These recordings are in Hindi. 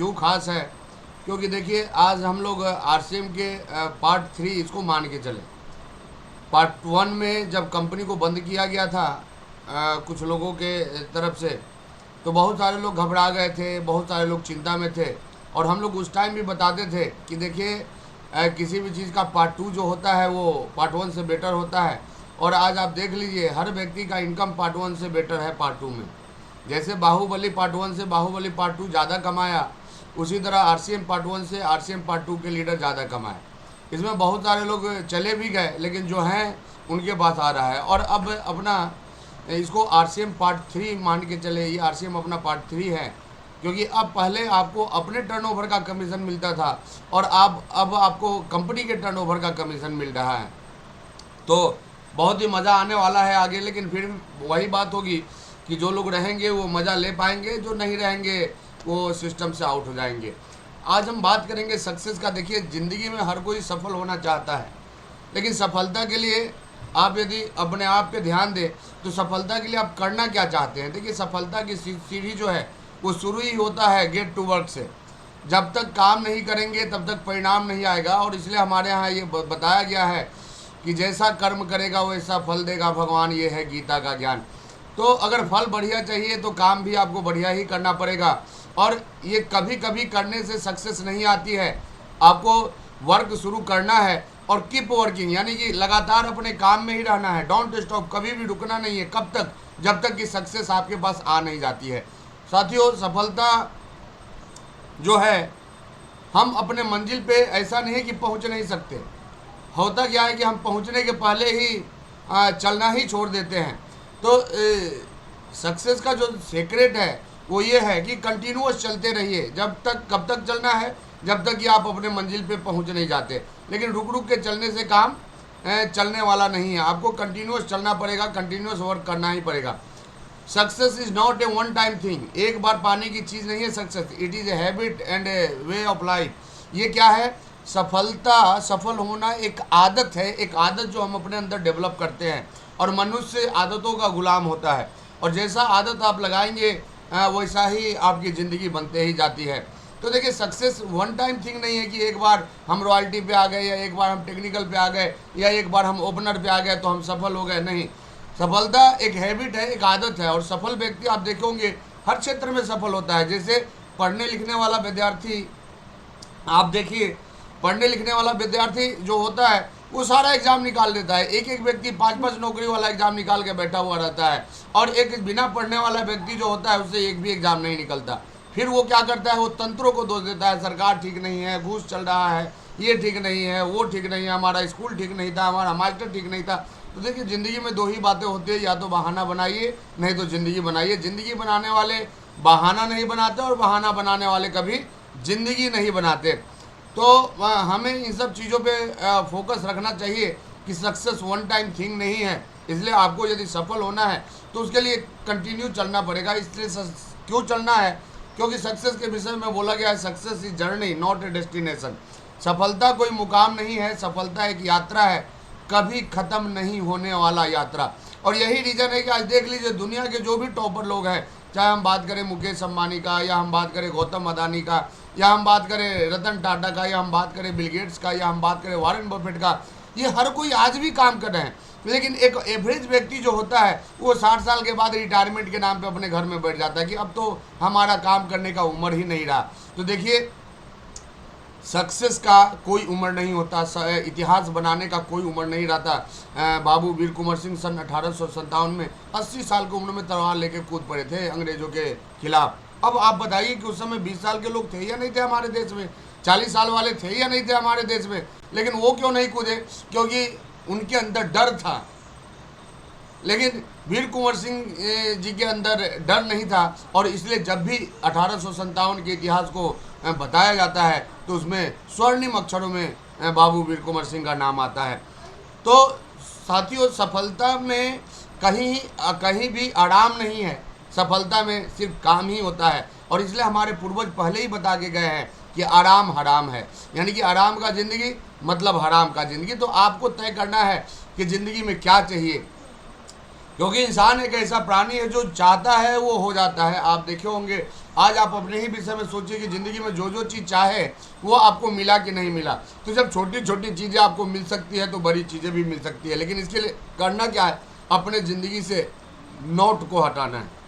क्यों खास है? क्योंकि देखिए आज हम लोग आरसीएम के पार्ट 3 इसको मान के चले। पार्ट 1 में जब कंपनी को बंद किया गया था कुछ लोगों के तरफ से, तो बहुत सारे लोग घबरा गए थे, बहुत सारे लोग चिंता में थे। और हम लोग उस टाइम भी बताते थे कि देखिए किसी भी चीज़ का पार्ट 2 जो होता है वो पार्ट 1 से बेटर होता है। और आज आप देख लीजिए हर व्यक्ति का इनकम पार्ट 1 से बेटर है पार्ट 2 में। जैसे बाहुबली पार्ट 1 से बाहुबली पार्ट 2 ज़्यादा कमाया, उसी तरह आरसीएम पार्ट 1 से आरसीएम पार्ट 2 के लीडर ज़्यादा कमाए। इसमें बहुत सारे लोग चले भी गए, लेकिन जो हैं उनके पास आ रहा है। और अब अपना इसको आरसीएम पार्ट 3 मान के चले, ये आरसीएम अपना पार्ट 3 है। क्योंकि अब पहले आपको अपने टर्नओवर का कमीशन मिलता था और अब आपको कंपनी के टर्नओवर का कमीशन मिल रहा है। तो बहुत ही मज़ा आने वाला है आगे। लेकिन फिर वही बात होगी कि जो लोग रहेंगे वो मज़ा ले पाएंगे, जो नहीं रहेंगे वो सिस्टम से आउट हो जाएंगे। आज हम बात करेंगे सक्सेस का। देखिए ज़िंदगी में हर कोई सफल होना चाहता है, लेकिन सफलता के लिए आप यदि अपने आप पे ध्यान दें तो सफलता के लिए आप करना क्या चाहते हैं। देखिए सफलता की सीढ़ी जो है वो शुरू ही होता है गेट टू वर्क से। जब तक काम नहीं करेंगे तब तक परिणाम नहीं आएगा। और इसलिए हमारे यहाँ ये बताया गया है कि जैसा कर्म करेगा वैसा फल देगा भगवान, ये है गीता का ज्ञान। तो अगर फल बढ़िया चाहिए तो काम भी आपको बढ़िया ही करना पड़ेगा। और ये कभी कभी करने से सक्सेस नहीं आती है। आपको वर्क शुरू करना है और कीप वर्किंग, यानी कि लगातार अपने काम में ही रहना है। डोंट स्टॉप, कभी भी रुकना नहीं है। कब तक? जब तक कि सक्सेस आपके पास आ नहीं जाती है। साथियों, सफलता जो है हम अपने मंजिल पे ऐसा नहीं है कि पहुंच नहीं सकते। होता क्या है कि हम पहुंचने के पहले ही चलना ही छोड़ देते हैं। तो सक्सेस का जो सीक्रेट है वो ये है कि कंटिन्यूअस चलते रहिए। जब तक, कब तक चलना है? जब तक कि आप अपने मंजिल पे पहुंच नहीं जाते। लेकिन रुक रुक के चलने से काम चलने वाला नहीं है। आपको कंटिन्यूअस चलना पड़ेगा, कंटिन्यूअस वर्क करना ही पड़ेगा। Success is not a one time thing, एक बार पाने की चीज़ नहीं है success. It is a habit and A way of life. ये क्या है? सफलता, सफल होना एक आदत है, एक आदत जो हम अपने अंदर डेवलप करते हैं। और मनुष्य आदतों का गुलाम होता है। और जैसा आदत आप लगाएंगे वैसा ही आपकी ज़िंदगी बनते ही जाती है। तो देखिए सक्सेस वन टाइम थिंग नहीं है कि एक बार हम रॉयल्टी पे आ गए, या एक बार हम टेक्निकल पे आ गए, या एक बार हम ओपनर पे आ गए तो हम सफल हो गए। नहीं, सफलता एक हैबिट है, एक आदत है। और सफल व्यक्ति आप देखेंगे हर क्षेत्र में सफल होता है। जैसे पढ़ने लिखने वाला विद्यार्थी आप देखिए, पढ़ने लिखने वाला विद्यार्थी जो होता है वो सारा एग्जाम निकाल लेता है। एक एक व्यक्ति 5-5 नौकरी वाला एग्जाम निकाल के बैठा हुआ रहता है। और एक बिना पढ़ने वाला व्यक्ति जो होता है उससे एक भी एग्जाम नहीं निकलता। फिर वो क्या करता है? वो तंत्रों को दोष देता है, सरकार ठीक नहीं है, घूस चल रहा है, ये ठीक नहीं है, वो ठीक नहीं है, हमारा स्कूल ठीक नहीं था, हमारा मास्टर ठीक नहीं था। तो देखिए ज़िंदगी में दो ही बातें होती है, या तो बहाना बनाइए नहीं तो ज़िंदगी बनाइए। ज़िंदगी बनाने वाले बहाना नहीं बनाते और बहाना बनाने वाले कभी ज़िंदगी नहीं बनाते। तो हमें इन सब चीज़ों पे फोकस रखना चाहिए कि सक्सेस वन टाइम थिंग नहीं है। इसलिए आपको यदि सफल होना है तो उसके लिए कंटिन्यू चलना पड़ेगा। इसलिए क्यों चलना है? क्योंकि सक्सेस के विषय में बोला गया है success is journey not a destination. सफलता कोई मुकाम नहीं है, सफलता एक यात्रा है, कभी ख़त्म नहीं होने वाला यात्रा। और यही रीज़न है कि आज देख लीजिए दुनिया के जो भी टॉपर लोग हैं, चाहे हम बात करें मुकेश अंबानी का, या हम बात करें गौतम अदानी का, या हम बात करें रतन टाटा का, या हम बात करें बिल गेट्स का, या हम बात करें वॉरेन बफेट का, ये हर कोई आज भी काम कर रहे हैं। लेकिन एक एवरेज व्यक्ति जो होता है वो 60 साल के बाद रिटायरमेंट के नाम पे अपने घर में बैठ जाता है कि अब तो हमारा काम करने का उम्र ही नहीं रहा। तो देखिए सक्सेस का कोई उम्र नहीं होता, इतिहास बनाने का कोई उम्र नहीं रहता। बाबू वीर कुंवर सिंह सन 1857 में 80 साल की उम्र में तलवार लेके कूद पड़े थे अंग्रेजों के खिलाफ। अब आप बताइए कि उस समय 20 साल के लोग थे या नहीं थे हमारे देश में? 40 साल वाले थे या नहीं थे हमारे देश में? लेकिन वो क्यों नहीं कूदे? क्योंकि उनके अंदर डर था। लेकिन वीर कुंवर सिंह जी के अंदर डर नहीं था। और इसलिए जब भी 1857 के इतिहास को बताया जाता है तो उसमें स्वर्णिम अक्षरों में बाबू वीर कुंवर सिंह का नाम आता है। तो साथियों, सफलता में कहीं भी आराम नहीं है। सफलता में सिर्फ काम ही होता है। और इसलिए हमारे पूर्वज पहले ही बता के गए हैं कि आराम हराम है, यानी कि आराम का ज़िंदगी मतलब हराम का ज़िंदगी। तो आपको तय करना है कि ज़िंदगी में क्या चाहिए। क्योंकि इंसान एक ऐसा प्राणी है जो चाहता है वो हो जाता है। आप देखे होंगे, आज आप अपने ही विषय में सोचिए कि ज़िंदगी में जो जो चीज़ चाहे वो आपको मिला कि नहीं मिला। तो जब छोटी छोटी चीज़ें आपको मिल सकती है तो बड़ी चीज़ें भी मिल सकती है, लेकिन इसके लिए करना क्या है, अपने ज़िंदगी से नोट को हटाना है।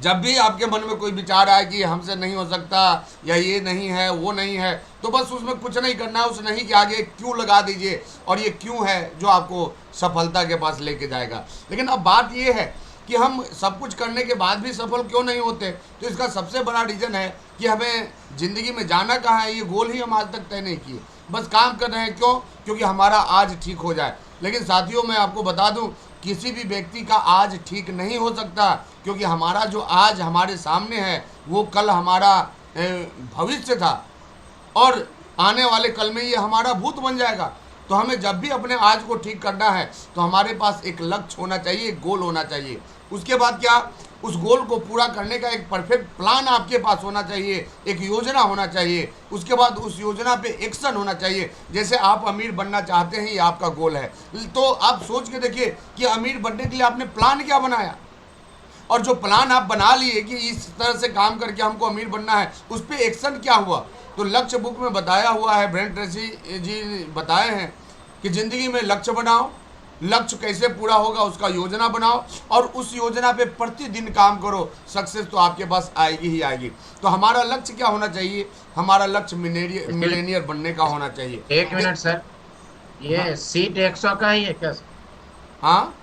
जब भी आपके मन में कोई विचार आए कि हमसे नहीं हो सकता, या ये नहीं है वो नहीं है, तो बस उसमें कुछ नहीं करना है, उस नहीं के आगे क्यों लगा दीजिए, और ये क्यों है जो आपको सफलता के पास लेके जाएगा। लेकिन अब बात ये है कि हम सब कुछ करने के बाद भी सफल क्यों नहीं होते। तो इसका सबसे बड़ा रीज़न है कि हमें ज़िंदगी में जाना कहाँ है, ये गोल ही हम आज तक तय नहीं किए, बस काम कर रहे हैं। क्यों? क्योंकि हमारा आज ठीक हो जाए। लेकिन साथियों, मैं आपको बता दूं, किसी भी व्यक्ति का आज ठीक नहीं हो सकता, क्योंकि हमारा जो आज हमारे सामने है वो कल हमारा भविष्य था, और आने वाले कल में ये हमारा भूत बन जाएगा। तो हमें जब भी अपने आज को ठीक करना है तो हमारे पास एक लक्ष्य होना चाहिए, एक गोल होना चाहिए। उसके बाद क्या, उस गोल को पूरा करने का एक परफेक्ट प्लान आपके पास होना चाहिए, एक योजना होना चाहिए। उसके बाद उस योजना पे एक्शन होना चाहिए। जैसे आप अमीर बनना चाहते हैं, ये आपका गोल है, तो आप सोच के देखिए कि अमीर बनने के लिए आपने प्लान क्या बनाया, और जो प्लान आप बना लिए कि इस तरह से काम करके हमको अमीर बनना है, उस पर एक्शन क्या हुआ। तो लक्ष्य बुक में बताया हुआ है, ब्रेन ट्रेसी जी बताए हैं कि ज़िंदगी में लक्ष्य बनाओ, लक्ष्य कैसे पूरा होगा उसका योजना बनाओ, और उस योजना पे प्रतिदिन काम करो, सक्सेस तो आपके पास आएगी ही आएगी। तो हमारा लक्ष्य क्या होना चाहिए, हमारा लक्ष्य इसके लिए मिलेनियर बनने का होना चाहिए। एक मिनट सर, हाँ, ये सीट 100 का ही है क्या सर? हाँ,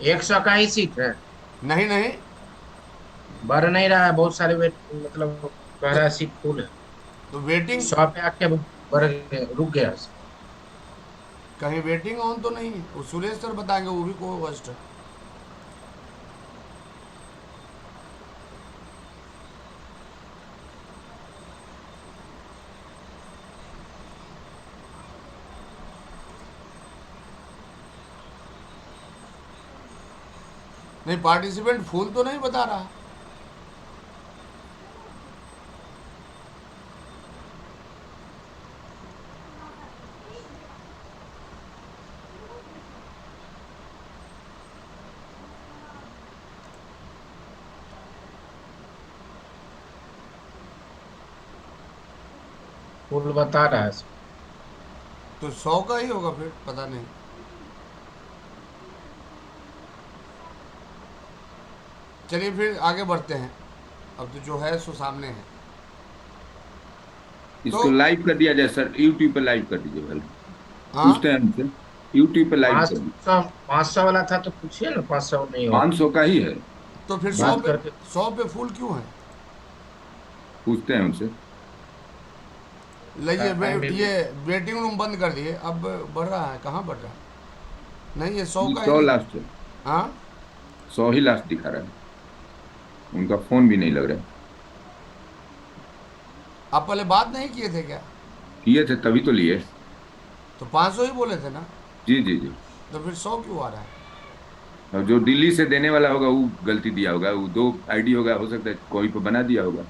100 का ही सीट है? नहीं नहीं। बढ़ नहीं रहा है, बहुत सारे वेट, मतलब कह तो, रहा है सीट फुल है। तो वेटिंग, 100 पे आके रुक गया सर। कहीं वेटिंग ऑन तो नहीं है, वो सुरेश सर बताएंगे, वो भी को फर्स्ट है। नहीं, पार्टिसिपेंट फुल तो नहीं बता रहा। फुल बता रहा है सर। तो 100 का ही होगा फिर, पता नहीं। चलिए फिर आगे बढ़ते हैं, अब तो जो है सो सामने है। तो इसको लाइव कर दिया जाए सर, यूट्यूब पे लाइव कर दीजिए पहले। हाँ, पूछते हैं हमसे, यूट्यूब पे लाइव कर पाँच दीजिए। सौ 500 वाला था तो पूछिए ना, 500 नहीं हो 500 का ही है। तो फिर सौ बात पे, करके। 100 पे फुल क्यों है। पूछते हैं उनसे। लीजिए टाइम भी ये वेटिंग रूम बंद कर दिए, अब बढ़ रहा है, कहाँ बढ़ रहा है। नहीं, ये 100 ये का ही 100 लिख। लास्ट है। हाँ, 100 ही लास्ट दिखा रहा है। उनका फोन भी नहीं लग रहा है। आप पहले बात नहीं किए थे क्या। किए थे तभी तो लिए। तो 500 ही बोले थे ना। जी जी जी। तो फिर 100 क्यों आ रहा है। और जो दिल्ली से देने वाला होगा वो गलती दिया होगा, वो दो आईडी होगा, हो सकता है कोई पे बना दिया होगा।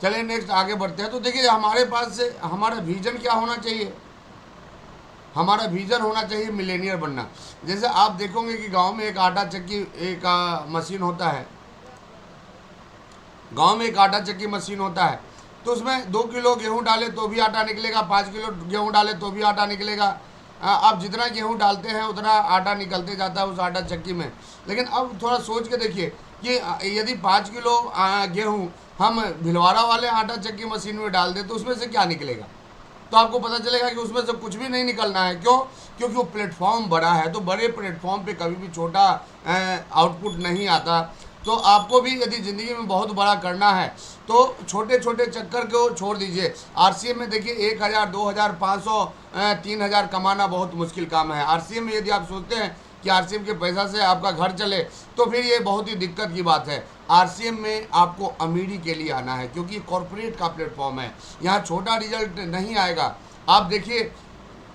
चलिए नेक्स्ट आगे बढ़ते हैं। तो देखिए, हमारे पास से हमारा विजन क्या होना चाहिए, हमारा विजन होना चाहिए मिलेनियर बनना। जैसे आप देखोगे कि गांव में एक आटा चक्की, एक मशीन होता है, गांव में एक आटा चक्की मशीन होता है। तो उसमें 2 किलो गेहूं डाले तो भी आटा निकलेगा, 5 किलो गेहूं डाले तो भी आटा निकलेगा। आप जितना गेहूं डालते हैं उतना आटा निकलते जाता है उस आटा चक्की में। लेकिन अब थोड़ा सोच के देखिए कि यदि 5 किलो गेहूं हम भिलवाड़ा वाले आटा चक्की मशीन में डाल दें तो उसमें से क्या निकलेगा। तो आपको पता चलेगा कि उसमें से कुछ भी नहीं निकलना है। क्यों? क्योंकि वो प्लेटफॉर्म बड़ा है, तो बड़े प्लेटफॉर्म पे कभी भी छोटा आउटपुट नहीं आता। तो आपको भी यदि ज़िंदगी में बहुत बड़ा करना है तो छोटे छोटे चक्कर को छोड़ दीजिए। आरसीएम में देखिए 1,000, 2,000, 500, 3,000 कमाना बहुत मुश्किल काम है। आरसीएम में यदि आप सोचते हैं कि आरसीएम के पैसा से आपका घर चले तो फिर ये बहुत ही दिक्कत की बात है। आरसीएम में आपको अमीरी के लिए आना है, क्योंकि कॉरपोरेट का प्लेटफॉर्म है, यहाँ छोटा रिजल्ट नहीं आएगा। आप देखिए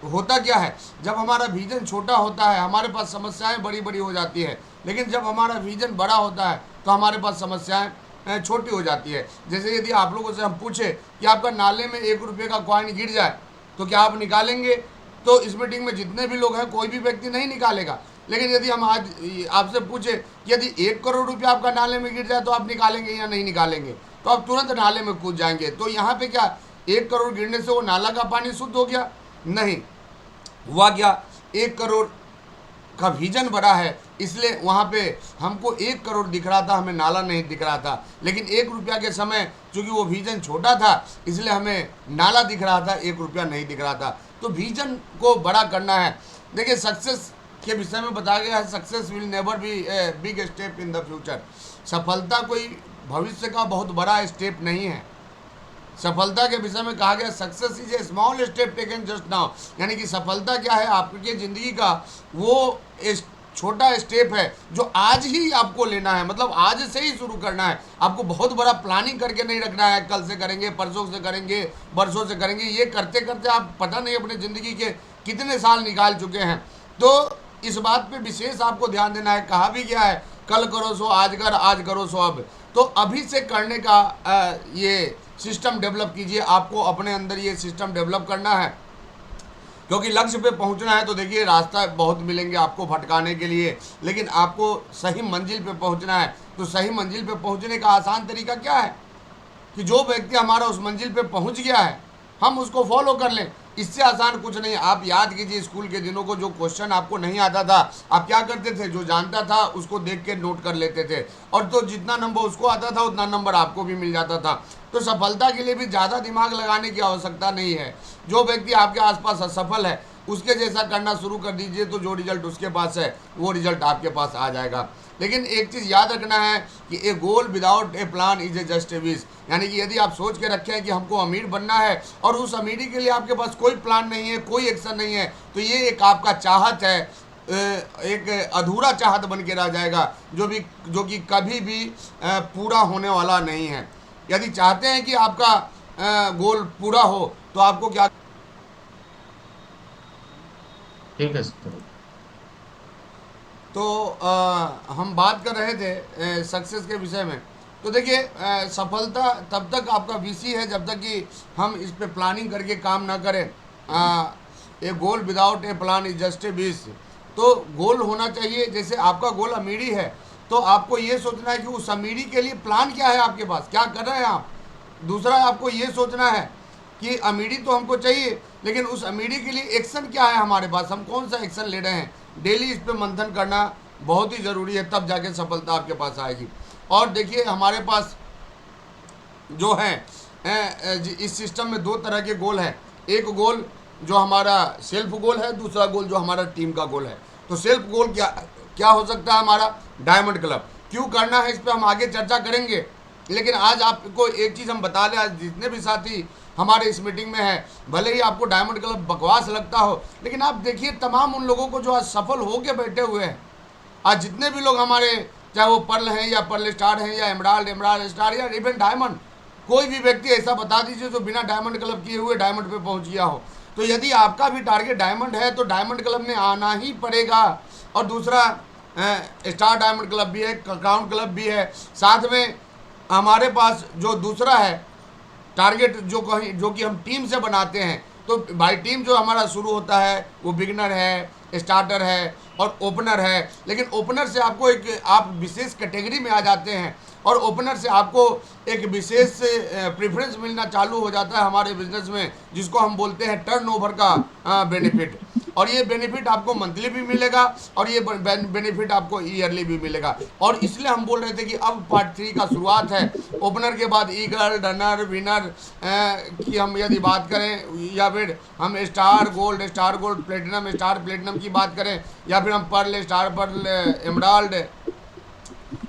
होता क्या है, जब हमारा विजन छोटा होता है हमारे पास समस्याएं बड़ी बड़ी हो जाती है, लेकिन जब हमारा विजन बड़ा होता है तो हमारे पास समस्याएं छोटी हो जाती है। जैसे यदि आप लोगों से हम पूछे कि आपका नाले में 1 रुपये का कॉइन गिर जाए तो क्या आप निकालेंगे? तो इस मीटिंग में जितने भी लोग हैं कोई भी व्यक्ति नहीं निकालेगा। लेकिन यदि हम आज आपसे पूछे कि यदि 1 करोड़ रुपया आपका नाले में गिर जाए तो आप निकालेंगे या नहीं निकालेंगे, तो आप तुरंत नाले में कूद जाएंगे। तो यहाँ पे क्या 1 करोड़ गिरने से वो नाला का पानी शुद्ध हो गया? नहीं। हुआ क्या, 1 करोड़ का विजन बड़ा है, इसलिए वहाँ पे हमको 1 करोड़ दिख रहा था, हमें नाला नहीं दिख रहा था। लेकिन 1 रुपया के समय चूंकि वो विजन छोटा था इसलिए हमें नाला दिख रहा था, 1 रुपया नहीं दिख रहा था। तो विजन को बड़ा करना है। देखिए सक्सेस के विषय में बताया गया है, success will never be a big step in the future. सफलता कोई भविष्य का बहुत बड़ा स्टेप नहीं है। सफलता के विषय में कहा गया success is a small step taken just now, यानी कि सफलता क्या है आपकी ज़िंदगी का, वो एक छोटा स्टेप है जो आज ही आपको लेना है, मतलब आज से ही शुरू करना है। आपको बहुत बड़ा प्लानिंग करके नहीं रखना है, कल से करेंगे, परसों से करेंगे, बरसों से करेंगे। ये करते करते आप पता नहीं अपने ज़िंदगी के कितने साल निकाल चुके हैं। तो इस बात पे विशेष आपको ध्यान देना है। कहा भी गया है कल करो सो आज कर, आज करो सो अब। तो अभी से करने का ये सिस्टम डेवलप कीजिए। आपको अपने अंदर ये सिस्टम डेवलप करना है, क्योंकि लक्ष्य पे पहुंचना है। तो देखिए रास्ता बहुत मिलेंगे आपको भटकाने के लिए, लेकिन आपको सही मंजिल पे पहुंचना है। तो सही मंजिल पे पहुंचने का आसान तरीका क्या है कि जो व्यक्ति हमारा उस मंजिल पे पहुंच गया है हम उसको फॉलो कर लें। इससे आसान कुछ नहीं। आप याद कीजिए स्कूल के दिनों को, जो क्वेश्चन आपको नहीं आता था आप क्या करते थे, जो जानता था उसको देख के नोट कर लेते थे, और तो जितना नंबर उसको आता था उतना नंबर आपको भी मिल जाता था। तो सफलता के लिए भी ज़्यादा दिमाग लगाने की आवश्यकता नहीं है। जो व्यक्ति आपके आसपास असफल है उसके जैसा करना शुरू कर दीजिए, तो जो रिजल्ट उसके पास है वो रिजल्ट आपके पास आ जाएगा। लेकिन एक चीज़ याद रखना है कि a goal without a plan is a just a wish, यानी कि यदि आप सोच के रखें कि हमको अमीर बनना है और उस अमीरी के लिए आपके पास कोई प्लान नहीं है, कोई एक्शन नहीं है, तो ये एक आपका चाहत है, एक अधूरा चाहत बन के रह जाएगा, जो कि कभी भी पूरा होने वाला नहीं है। यदि चाहते हैं कि आपका गोल पूरा हो तो आपको क्या, ठीक है सर। तो हम बात कर रहे थे सक्सेस के विषय में। तो देखिए सफलता तब तक आपका वीसी है जब तक कि हम इस पे प्लानिंग करके काम ना करें। A goal without a plan is just a wish. तो गोल होना चाहिए। जैसे आपका गोल अमीरी है तो आपको ये सोचना है कि उस अमीरी के लिए प्लान क्या है, आपके पास क्या कर रहे हैं आप। दूसरा आपको ये सोचना है कि अमीरी तो हमको चाहिए, लेकिन उस अमीरी के लिए एक्शन क्या है हमारे पास, हम कौन सा एक्शन ले रहे हैं। डेली इस पे मंथन करना बहुत ही ज़रूरी है, तब जाके सफलता आपके पास आएगी। और देखिए हमारे पास जो है इस सिस्टम में 2 तरह के गोल हैं। एक गोल जो हमारा सेल्फ गोल है, दूसरा गोल जो हमारा टीम का गोल है। तो सेल्फ गोल क्या क्या हो सकता है हमारा, डायमंड क्लब। क्यों करना है इस पर हम आगे चर्चा करेंगे, लेकिन आज आपको एक चीज़ हम बता दें, आज जितने भी साथी हमारे इस मीटिंग में है, भले ही आपको डायमंड क्लब बकवास लगता हो, लेकिन आप देखिए तमाम उन लोगों को जो आज सफल होके बैठे हुए हैं। आज जितने भी लोग हमारे, चाहे वो पर्ल हैं या पर्ल स्टार हैं या एमराल्ड स्टार या इवन डायमंड, कोई भी व्यक्ति ऐसा बता दीजिए जो बिना डायमंड क्लब किए हुए डायमंड पे पहुंच गया हो। तो यदि आपका भी टारगेट डायमंड है तो डायमंड क्लब में आना ही पड़ेगा। और दूसरा स्टार डायमंड क्लब भी है, क्राउन क्लब भी है। साथ में हमारे पास जो दूसरा है टारगेट जो कि हम टीम से बनाते हैं। तो बाई टीम जो हमारा शुरू होता है वो बिगनर है, स्टार्टर है और ओपनर है। लेकिन ओपनर से आपको आप विशेष कैटेगरी में आ जाते हैं और ओपनर से आपको एक विशेष प्रेफरेंस मिलना चालू हो जाता है हमारे बिजनेस में, जिसको हम बोलते हैं टर्नओवर का बेनिफिट। और ये बेनिफिट आपको मंथली भी मिलेगा और ये बेनिफिट आपको ईयरली भी मिलेगा। और इसलिए हम बोल रहे थे कि अब पार्ट 3 का शुरुआत है। ओपनर के बाद ईगल, रनर, विनर की हम यदि बात करें, या फिर हम star gold, platinum, star platinum की बात करें, या फिर हम pearl, star pearl, emerald,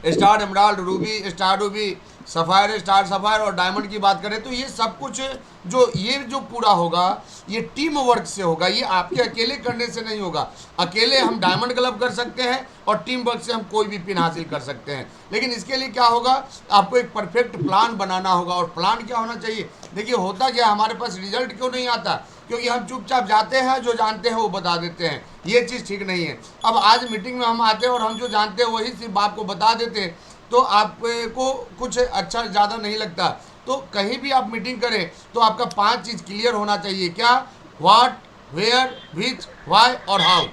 star emerald, ruby, star ruby, sapphire, star sapphire और डायमंड की बात करें, तो ये सब कुछ जो पूरा होगा ये टीम वर्क से होगा। ये आपके अकेले करने से नहीं होगा। अकेले हम डायमंड क्लब कर सकते हैं और टीम वर्क से हम कोई भी पिन हासिल कर सकते हैं, लेकिन इसके लिए क्या होगा, आपको एक परफेक्ट प्लान बनाना होगा। और प्लान क्या होना चाहिए, देखिए होता क्या हमारे पास रिजल्ट क्यों नहीं आता, क्योंकि हम चुपचाप जाते हैं, जो जानते हैं वो बता देते हैं। ये चीज़ ठीक नहीं है। अब आज मीटिंग में हम आते हैं और हम जो जानते हैं वही सिर्फ आपको बता देते हैं, तो आपको कुछ अच्छा ज़्यादा नहीं लगता। तो कहीं भी आप मीटिंग करें तो आपका 5 चीज़ क्लियर होना चाहिए। क्या? व्हाट, वेयर, विच, वाई और हाउ।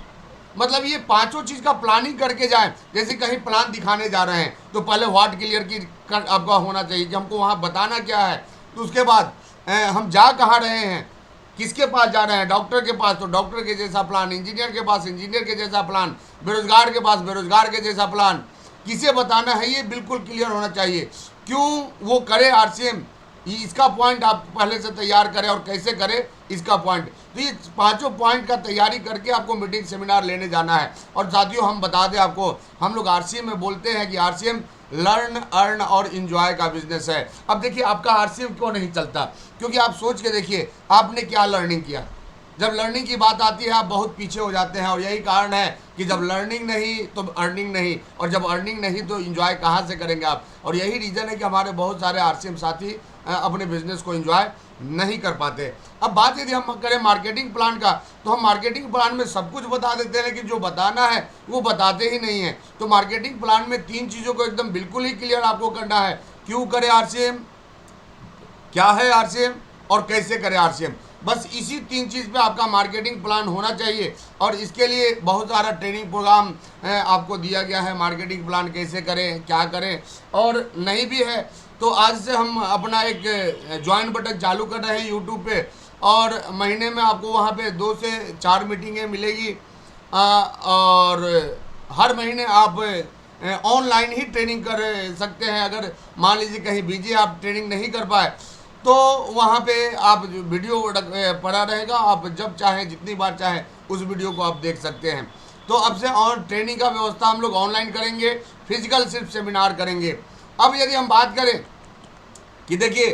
मतलब ये पांचों चीज का प्लानिंग करके जाएं। जैसे कहीं प्लान दिखाने जा रहे हैं तो पहले व्हाट क्लियर की आपका होना चाहिए कि हमको वहां बताना क्या है। तो उसके बाद हम जा कहाँ रहे हैं, किसके पास जा रहे हैं, डॉक्टर के पास तो डॉक्टर के जैसा प्लान, इंजीनियर के पास इंजीनियर के जैसा प्लान, बेरोजगार के पास बेरोजगार के जैसा प्लान, किसे बताना है ये बिल्कुल क्लियर होना चाहिए। क्यों वो करे आरसीएम, इसका पॉइंट आप पहले से तैयार करें, और कैसे करें इसका पॉइंट। तो ये पांचों पॉइंट का तैयारी करके आपको मीटिंग सेमिनार लेने जाना है। और साथियों हम बता दें आपको, हम लोग आरसीएम में बोलते हैं कि आरसीएम लर्न, अर्न और इंजॉय का बिजनेस है। अब देखिए आपका आरसीएम क्यों नहीं चलता, क्योंकि आप सोच के देखिए आपने क्या लर्निंग किया। जब लर्निंग की बात आती है आप बहुत पीछे हो जाते हैं, और यही कारण है कि जब लर्निंग नहीं तो अर्निंग नहीं, और जब अर्निंग नहीं तो इंजॉय कहाँ से करेंगे आप। और यही रीज़न है कि हमारे बहुत सारे आरसीएम साथी अपने बिजनेस को इंजॉय नहीं कर पाते। अब बात यदि हम करें मार्केटिंग प्लान का, तो हम मार्केटिंग प्लान में सब कुछ बता देते हैं, लेकिन जो बताना है वो बताते ही नहीं है। तो मार्केटिंग प्लान में 3 चीज़ों को एकदम बिल्कुल ही क्लियर आपको करना है। क्यों करे आरसीएम, क्या है आरसीएम, और कैसे करें आरसीएम। बस इसी 3 चीज़ पे आपका मार्केटिंग प्लान होना चाहिए। और इसके लिए बहुत सारा ट्रेनिंग प्रोग्राम आपको दिया गया है, मार्केटिंग प्लान कैसे करें, क्या करें। और नहीं भी है तो आज से हम अपना एक ज्वाइन बटन चालू कर रहे हैं यूट्यूब पे, और महीने में आपको वहाँ पे 2 से 4 मीटिंगें मिलेगी। और हर महीने आप ऑनलाइन ही ट्रेनिंग कर सकते हैं। अगर मान लीजिए कहीं बिजी आप ट्रेनिंग नहीं कर पाए तो वहाँ पे आप वीडियो पड़ा रहेगा, आप जब चाहें जितनी बार चाहें उस वीडियो को आप देख सकते हैं। तो अब से और ट्रेनिंग का व्यवस्था हम लोग ऑनलाइन करेंगे, फिजिकल सिर्फ सेमिनार करेंगे। अब यदि हम बात करें कि देखिए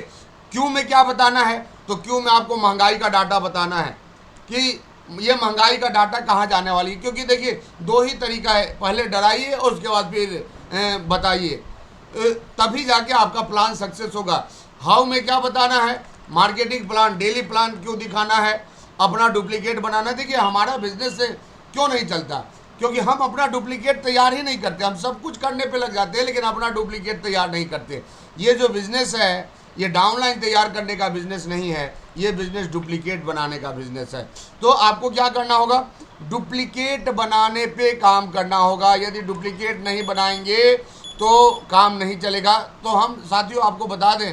क्यों में क्या बताना है, तो क्यों में आपको महंगाई का डाटा बताना है कि ये महंगाई का डाटा कहाँ जाने वाली है। क्योंकि देखिए 2 ही तरीका है, पहले डराइए और उसके बाद फिर बताइए, तभी जाके आपका प्लान सक्सेस होगा। हाउ में क्या बताना है, मार्केटिंग प्लान, डेली प्लान क्यों दिखाना है, अपना डुप्लीकेट बनाना। देखिए हमारा बिजनेस से क्यों नहीं चलता, क्योंकि हम अपना डुप्लीकेट तैयार ही नहीं करते। हम सब कुछ करने पे लग जाते हैं लेकिन अपना डुप्लीकेट तैयार नहीं करते। ये जो बिजनेस है ये डाउनलाइन तैयार करने का बिजनेस नहीं है, ये बिजनेस डुप्लीकेट बनाने का बिजनेस है। तो आपको क्या करना होगा, डुप्लीकेट बनाने पे काम करना होगा। यदि डुप्लीकेट नहीं बनाएंगे तो काम नहीं चलेगा। तो हम साथियों आपको बता दें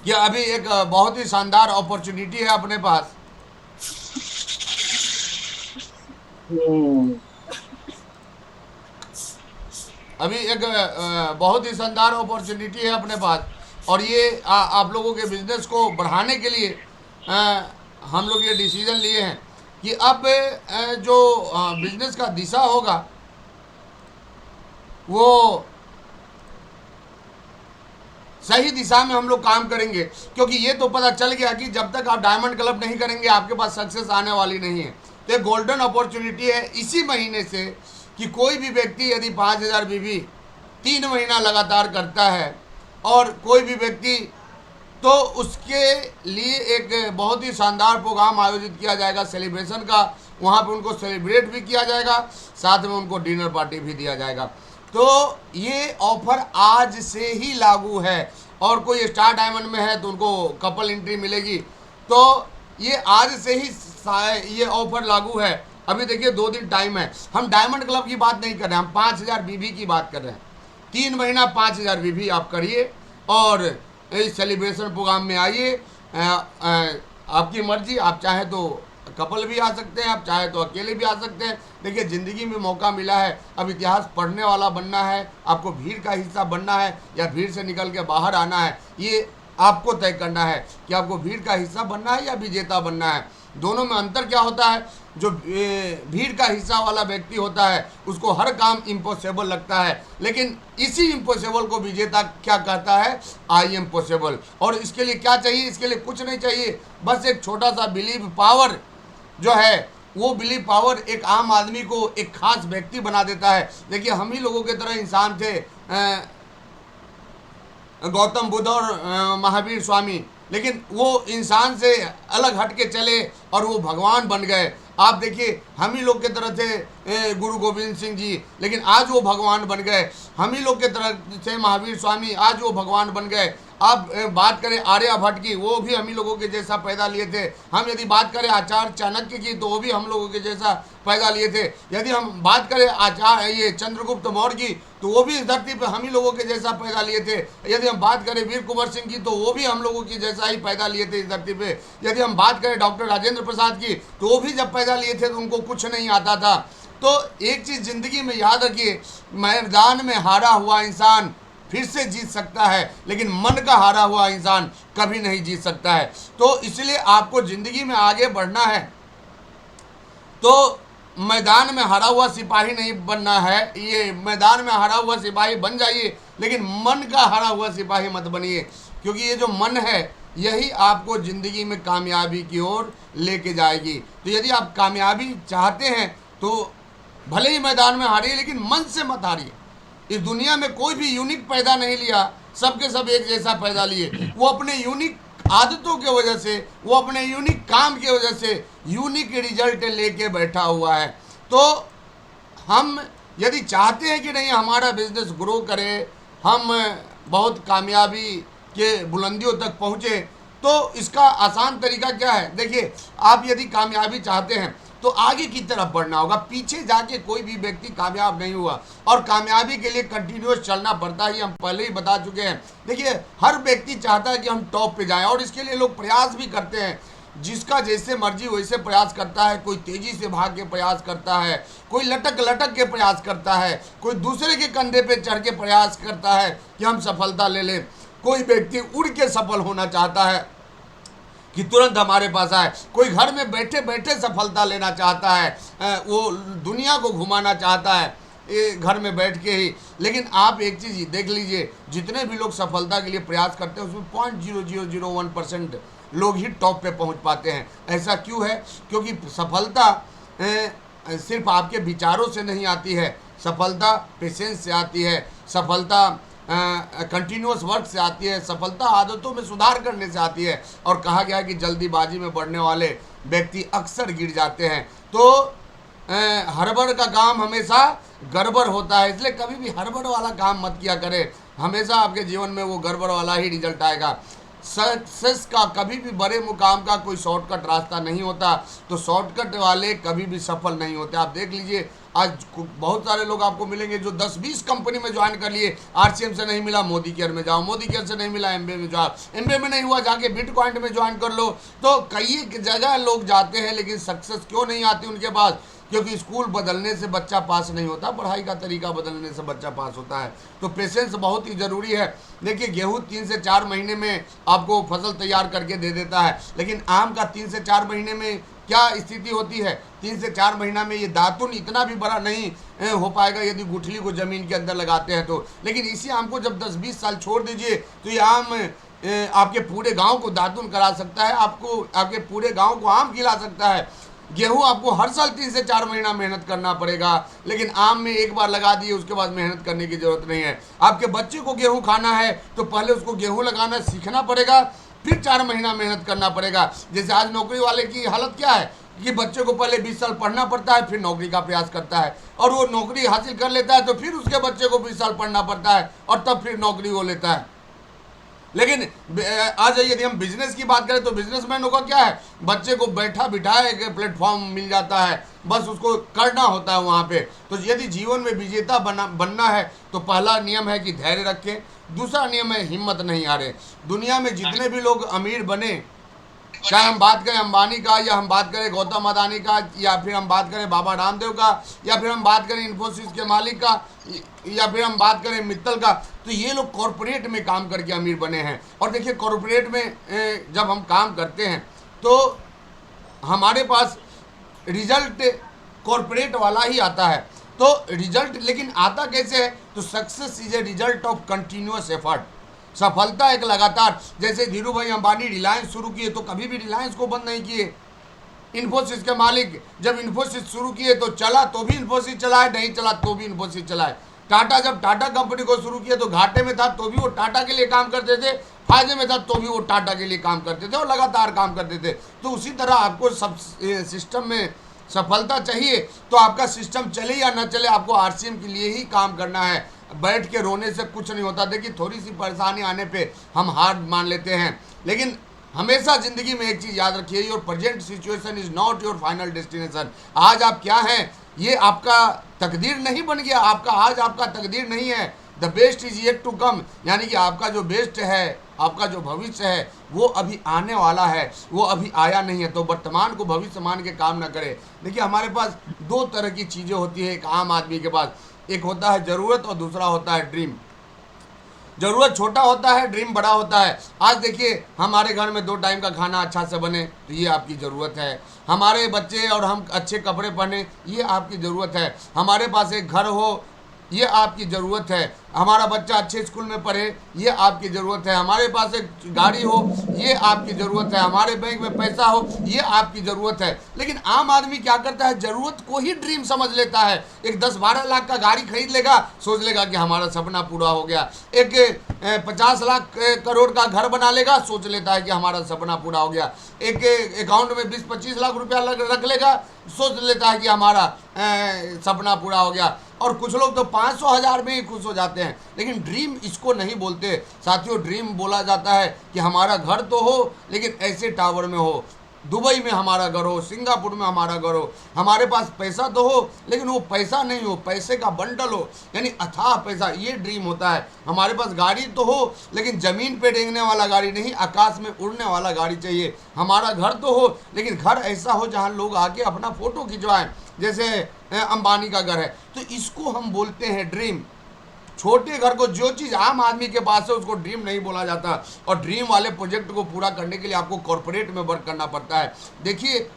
कि अभी एक बहुत ही शानदार अपॉर्चुनिटी है अपने पास। अभी एक बहुत ही शानदार अपॉर्चुनिटी है अपने पास, और ये आप लोगों के बिजनेस को बढ़ाने के लिए हम लोग ये डिसीजन लिए हैं कि अब जो बिजनेस का दिशा होगा वो सही दिशा में हम लोग काम करेंगे। क्योंकि ये तो पता चल गया कि जब तक आप डायमंड क्लब नहीं करेंगे आपके पास सक्सेस आने वाली नहीं है। तो एक गोल्डन अपॉर्चुनिटी है इसी महीने से कि कोई भी व्यक्ति यदि 5000 बीबी 3 महीना लगातार करता है, और कोई भी व्यक्ति, तो उसके लिए एक बहुत ही शानदार प्रोग्राम आयोजित किया जाएगा सेलिब्रेशन का। वहाँ पे उनको सेलिब्रेट भी किया जाएगा, साथ में उनको डिनर पार्टी भी दिया जाएगा। तो ये ऑफर आज से ही लागू है, और कोई स्टार डायमंड में है तो उनको कपल एंट्री मिलेगी। तो ये आज से ही ये ऑफर लागू है। अभी देखिए 2 दिन टाइम है। हम डायमंड क्लब की बात नहीं कर रहे हैं, हम 5000 बीबी की बात कर रहे हैं। 3 महीना 5000 बीबी आप करिए और इस सेलिब्रेशन प्रोग्राम में आइए। आपकी मर्जी, आप चाहे तो कपल भी आ सकते हैं, आप चाहे तो अकेले भी आ सकते हैं। देखिए ज़िंदगी में मौका मिला है, अब इतिहास पढ़ने वाला बनना है, आपको भीड़ का हिस्सा बनना है या भीड़ से निकल के बाहर आना है, ये आपको तय करना है कि आपको भीड़ का हिस्सा बनना है या विजेता बनना है। दोनों में अंतर क्या होता है, जो भीड़ का हिस्सा वाला व्यक्ति होता है उसको हर काम इम्पॉसिबल लगता है, लेकिन इसी इम्पॉसिबल को विजेता क्या कहता है, आई एम पॉसिबल। और इसके लिए क्या चाहिए, इसके लिए कुछ नहीं चाहिए, बस एक छोटा सा बिलीव पावर जो है, वो बिलीव पावर एक आम आदमी को एक खास व्यक्ति बना देता है। देखिए हम ही लोगों के तरह इंसान थे, गौतम बुद्ध और महावीर स्वामी, लेकिन वो इंसान से अलग हट के चले और वो भगवान बन गए। आप देखिए हम ही लोग के तरह थे गुरु गोविंद सिंह जी, लेकिन आज वो भगवान बन गए। हम ही लोग के तरह थे महावीर स्वामी, आज वो भगवान बन गए। आप बात करें आर्यभट्ट की, वो भी हम ही लोगों के जैसा पैदा लिए थे। हम यदि बात करें आचार्य चाणक्य की, तो वो भी हम लोगों के जैसा पैदा लिए थे। यदि हम बात करें आचार्य ये चंद्रगुप्त मौर्य की, तो वो भी इस धरती पर हम ही लोगों के जैसा पैदा लिए थे। यदि हम बात करें वीर कुंवर सिंह की, तो वो भी हम लोगों की जैसा ही पैदा लिए थे इस धरती पे। यदि हम बात करें डॉक्टर राजेंद्र प्रसाद की, तो वो भी जब पैदा लिए थे तो उनको कुछ नहीं आता था। तो एक चीज़ जिंदगी में याद रखिए, मैदान में हारा हुआ इंसान फिर से जीत सकता है, लेकिन मन का हारा हुआ इंसान कभी नहीं जीत सकता है। तो इसलिए आपको जिंदगी में आगे बढ़ना है तो मैदान में हारा हुआ सिपाही नहीं बनना है। ये मैदान में हारा हुआ सिपाही बन जाइए, लेकिन मन का हारा हुआ सिपाही मत बनिए, क्योंकि ये जो मन है यही आपको ज़िंदगी में कामयाबी की ओर लेके जाएगी। तो यदि आप कामयाबी चाहते हैं तो भले ही मैदान में हारिए, लेकिन मन से मत हारिए। इस दुनिया में कोई भी यूनिक पैदा नहीं लिया, सबके सब एक जैसा पैदा लिए। वो अपने यूनिक आदतों की वजह से, वो अपने यूनिक काम की वजह से यूनिक रिजल्ट लेके बैठा हुआ है। तो हम यदि चाहते हैं कि नहीं हमारा बिजनेस ग्रो करे, हम बहुत कामयाबी के बुलंदियों तक पहुँचे, तो इसका आसान तरीका क्या है? देखिए, आप यदि कामयाबी चाहते हैं तो आगे की तरफ बढ़ना होगा। पीछे जाके कोई भी व्यक्ति कामयाब नहीं हुआ, और कामयाबी के लिए कंटिन्यूस चलना पड़ता है, ये हम पहले ही बता चुके हैं। देखिए, हर व्यक्ति चाहता है कि हम टॉप पे जाएं, और इसके लिए लोग प्रयास भी करते हैं। जिसका जैसे मर्जी वैसे प्रयास करता है। कोई तेजी से भाग के प्रयास करता है, कोई लटक लटक के प्रयास करता है, कोई दूसरे के कंधे पे चढ़ के प्रयास करता है कि हम सफलता ले लें। कोई व्यक्ति उड़ के सफल होना चाहता है कि तुरंत हमारे पास आए। कोई घर में बैठे बैठे सफलता लेना चाहता है, वो दुनिया को घुमाना चाहता है ये घर में बैठ के ही। लेकिन आप एक चीज़ देख लीजिए, जितने भी लोग सफलता के लिए प्रयास करते हैं उसमें 0.0001% लोग ही टॉप पे पहुंच पाते हैं। ऐसा क्यों है? क्योंकि सफलता सिर्फ आपके विचारों से नहीं आती है, सफलता पेशेंस से आती है, सफलता कंटिन्यूस वर्क से आती है, सफलता आदतों में सुधार करने से आती है। और कहा गया है कि जल्दीबाजी में बढ़ने वाले व्यक्ति अक्सर गिर जाते हैं। तो हड़बड़ का काम हमेशा गड़बड़ होता है, इसलिए कभी भी हड़बड़ वाला काम मत किया करें। हमेशा आपके जीवन में वो गड़बड़ वाला ही रिजल्ट आएगा। सक्सेस का कभी भी बड़े मुकाम का कोई शॉर्टकट रास्ता नहीं होता, तो शॉर्टकट वाले कभी भी सफल नहीं होते। आप देख लीजिए, आज बहुत सारे लोग आपको मिलेंगे जो 10-20 कंपनी में ज्वाइन कर लिए। आरसीएम से नहीं मिला, मोदी केयर में जाओ, मोदी केयर से नहीं मिला, एमबीए में जाओ, एमबीए में नहीं हुआ, जाके बिटकॉइन में ज्वाइन कर लो। तो कई जगह लोग जाते हैं, लेकिन सक्सेस क्यों नहीं आती उनके पास? क्योंकि स्कूल बदलने से बच्चा पास नहीं होता, पढ़ाई का तरीका बदलने से बच्चा पास होता है। तो पेशेंस बहुत ही ज़रूरी है। देखिए, गेहूँ 3 से 4 महीने में आपको फसल तैयार करके दे देता है, लेकिन आम का 3 से 4 महीने में क्या स्थिति होती है? 3 से 4 महीना में ये दातुन इतना भी बड़ा नहीं हो पाएगा यदि गुठली को ज़मीन के अंदर लगाते हैं तो। लेकिन इसी आम को जब 10-20 साल छोड़ दीजिए तो ये आम आपके पूरे गाँव को दातुन करा सकता है, आपको आपके पूरे गाँव को आम खिला सकता है। गेहूं आपको हर साल 3 से 4 महीना मेहनत करना पड़ेगा, लेकिन आम में एक बार लगा दिए उसके बाद मेहनत करने की जरूरत नहीं है। आपके बच्चे को गेहूं खाना है तो पहले उसको गेहूं लगाना सीखना पड़ेगा, फिर 4 महीना मेहनत करना पड़ेगा। जैसे आज नौकरी वाले की हालत क्या है कि बच्चे को पहले 20 साल पढ़ना पड़ता है, फिर नौकरी का प्रयास करता है, और वो नौकरी हासिल कर लेता है तो फिर उसके बच्चे को 20 साल पढ़ना पड़ता है, और तब फिर नौकरी वो लेता है। लेकिन आज यदि हम बिजनेस की बात करें तो बिजनेसमैनों का क्या है? बच्चे को बैठा बिठाए एक प्लेटफॉर्म मिल जाता है, बस उसको करना होता है वहाँ पे। तो यदि जीवन में विजेता बनना है तो पहला नियम है कि धैर्य रखें, दूसरा नियम है हिम्मत नहीं हारे। दुनिया में जितने भी लोग अमीर बने, चाहे हम बात करें अंबानी का, या हम बात करें गौतम अदानी का, या फिर हम बात करें बाबा रामदेव का, या फिर हम बात करें इन्फोसिस के मालिक का, या फिर हम बात करें मित्तल का, तो ये लोग कॉरपोरेट में काम करके अमीर बने हैं। और देखिए, कॉरपोरेट में जब हम काम करते हैं तो हमारे पास रिजल्ट कॉरपोरेट वाला ही आता है। तो रिजल्ट लेकिन आता कैसे है? तो success is a result of continuous effort. सफलता एक लगातार, जैसे धीरू भाई अंबानी रिलायंस शुरू किए तो कभी भी रिलायंस को बंद नहीं किए। इन्फोसिस के मालिक जब इन्फोसिस शुरू किए तो चला तो भी इन्फोसिस चलाए, नहीं चला तो भी इन्फोसिस चलाए। टाटा जब टाटा कंपनी को शुरू किया तो घाटे में था तो भी वो टाटा के लिए काम करते थे, फायदे में था तो भी वो टाटा के लिए काम करते थे, और लगातार काम करते थे। तो उसी तरह आपको सब सिस्टम में सफलता चाहिए तो आपका सिस्टम चले या न चले, आपको आरसीएम के लिए ही काम करना है। बैठ के रोने से कुछ नहीं होता। देखिए थोड़ी सी परेशानी आने पे हम हार मान लेते हैं, लेकिन हमेशा जिंदगी में एक चीज याद रखिए, your present situation is not your final destination. आज आप क्या हैं ये आपका तकदीर नहीं बन गया, आपका आज आपका तकदीर नहीं है। The best is yet to come, यानी कि आपका जो बेस्ट है, आपका जो भविष्य है वो अभी आने वाला है, वो अभी आया नहीं है। तो वर्तमान को भविष्य मान के काम ना करें। देखिए हमारे पास दो तरह की चीज़ें होती है एक आम आदमी के पास, एक होता है ज़रूरत और दूसरा होता है ड्रीम। ज़रूरत छोटा होता है, ड्रीम बड़ा होता है। आज देखिए हमारे घर में 2 टाइम का खाना अच्छा से बने तो ये आपकी ज़रूरत है। हमारे बच्चे और हम अच्छे कपड़े पहने ये आपकी ज़रूरत है। हमारे पास एक घर हो ये आपकी ज़रूरत है। हमारा बच्चा अच्छे स्कूल में पढ़े ये आपकी ज़रूरत है। हमारे पास एक गाड़ी हो ये आपकी ज़रूरत है। हमारे बैंक में पैसा हो ये आपकी ज़रूरत है। लेकिन आम आदमी क्या करता है, ज़रूरत को ही ड्रीम समझ लेता है। एक 10-12 लाख का गाड़ी खरीद लेगा, सोच लेगा कि हमारा सपना पूरा हो गया। एक 50 लाख करोड़ का घर बना लेगा, सोच लेता है कि हमारा सपना पूरा हो गया। एक अकाउंट में 20-25 लाख रुपया रख लेगा, सोच लेता है कि हमारा सपना पूरा हो गया। और कुछ लोग तो 500,000 में ही खुश हो जाते हैं। लेकिन ड्रीम इसको नहीं बोलते साथियों। ड्रीम बोला जाता है कि हमारा घर तो हो लेकिन ऐसे टावर में हो, दुबई में हमारा घर हो, सिंगापुर में हमारा घर हो। हमारे पास पैसा तो हो लेकिन वो पैसा नहीं हो, पैसे का बंडल हो, यानी अथाह पैसा, ये ड्रीम होता है। हमारे पास गाड़ी तो हो लेकिन ज़मीन पे डेंगने वाला गाड़ी नहीं, आकाश में उड़ने वाला गाड़ी चाहिए। हमारा घर तो हो लेकिन घर ऐसा हो जहाँ लोग आके अपना फ़ोटो खिंचवाएं, जैसे अंबानी का घर है। तो इसको हम बोलते हैं ड्रीम। छोटे घर को, जो चीज़ आम आदमी के पास है उसको ड्रीम नहीं बोला जाता। और ड्रीम वाले प्रोजेक्ट को पूरा करने के लिए आपको कॉर्पोरेट में वर्क करना पड़ता है। देखिए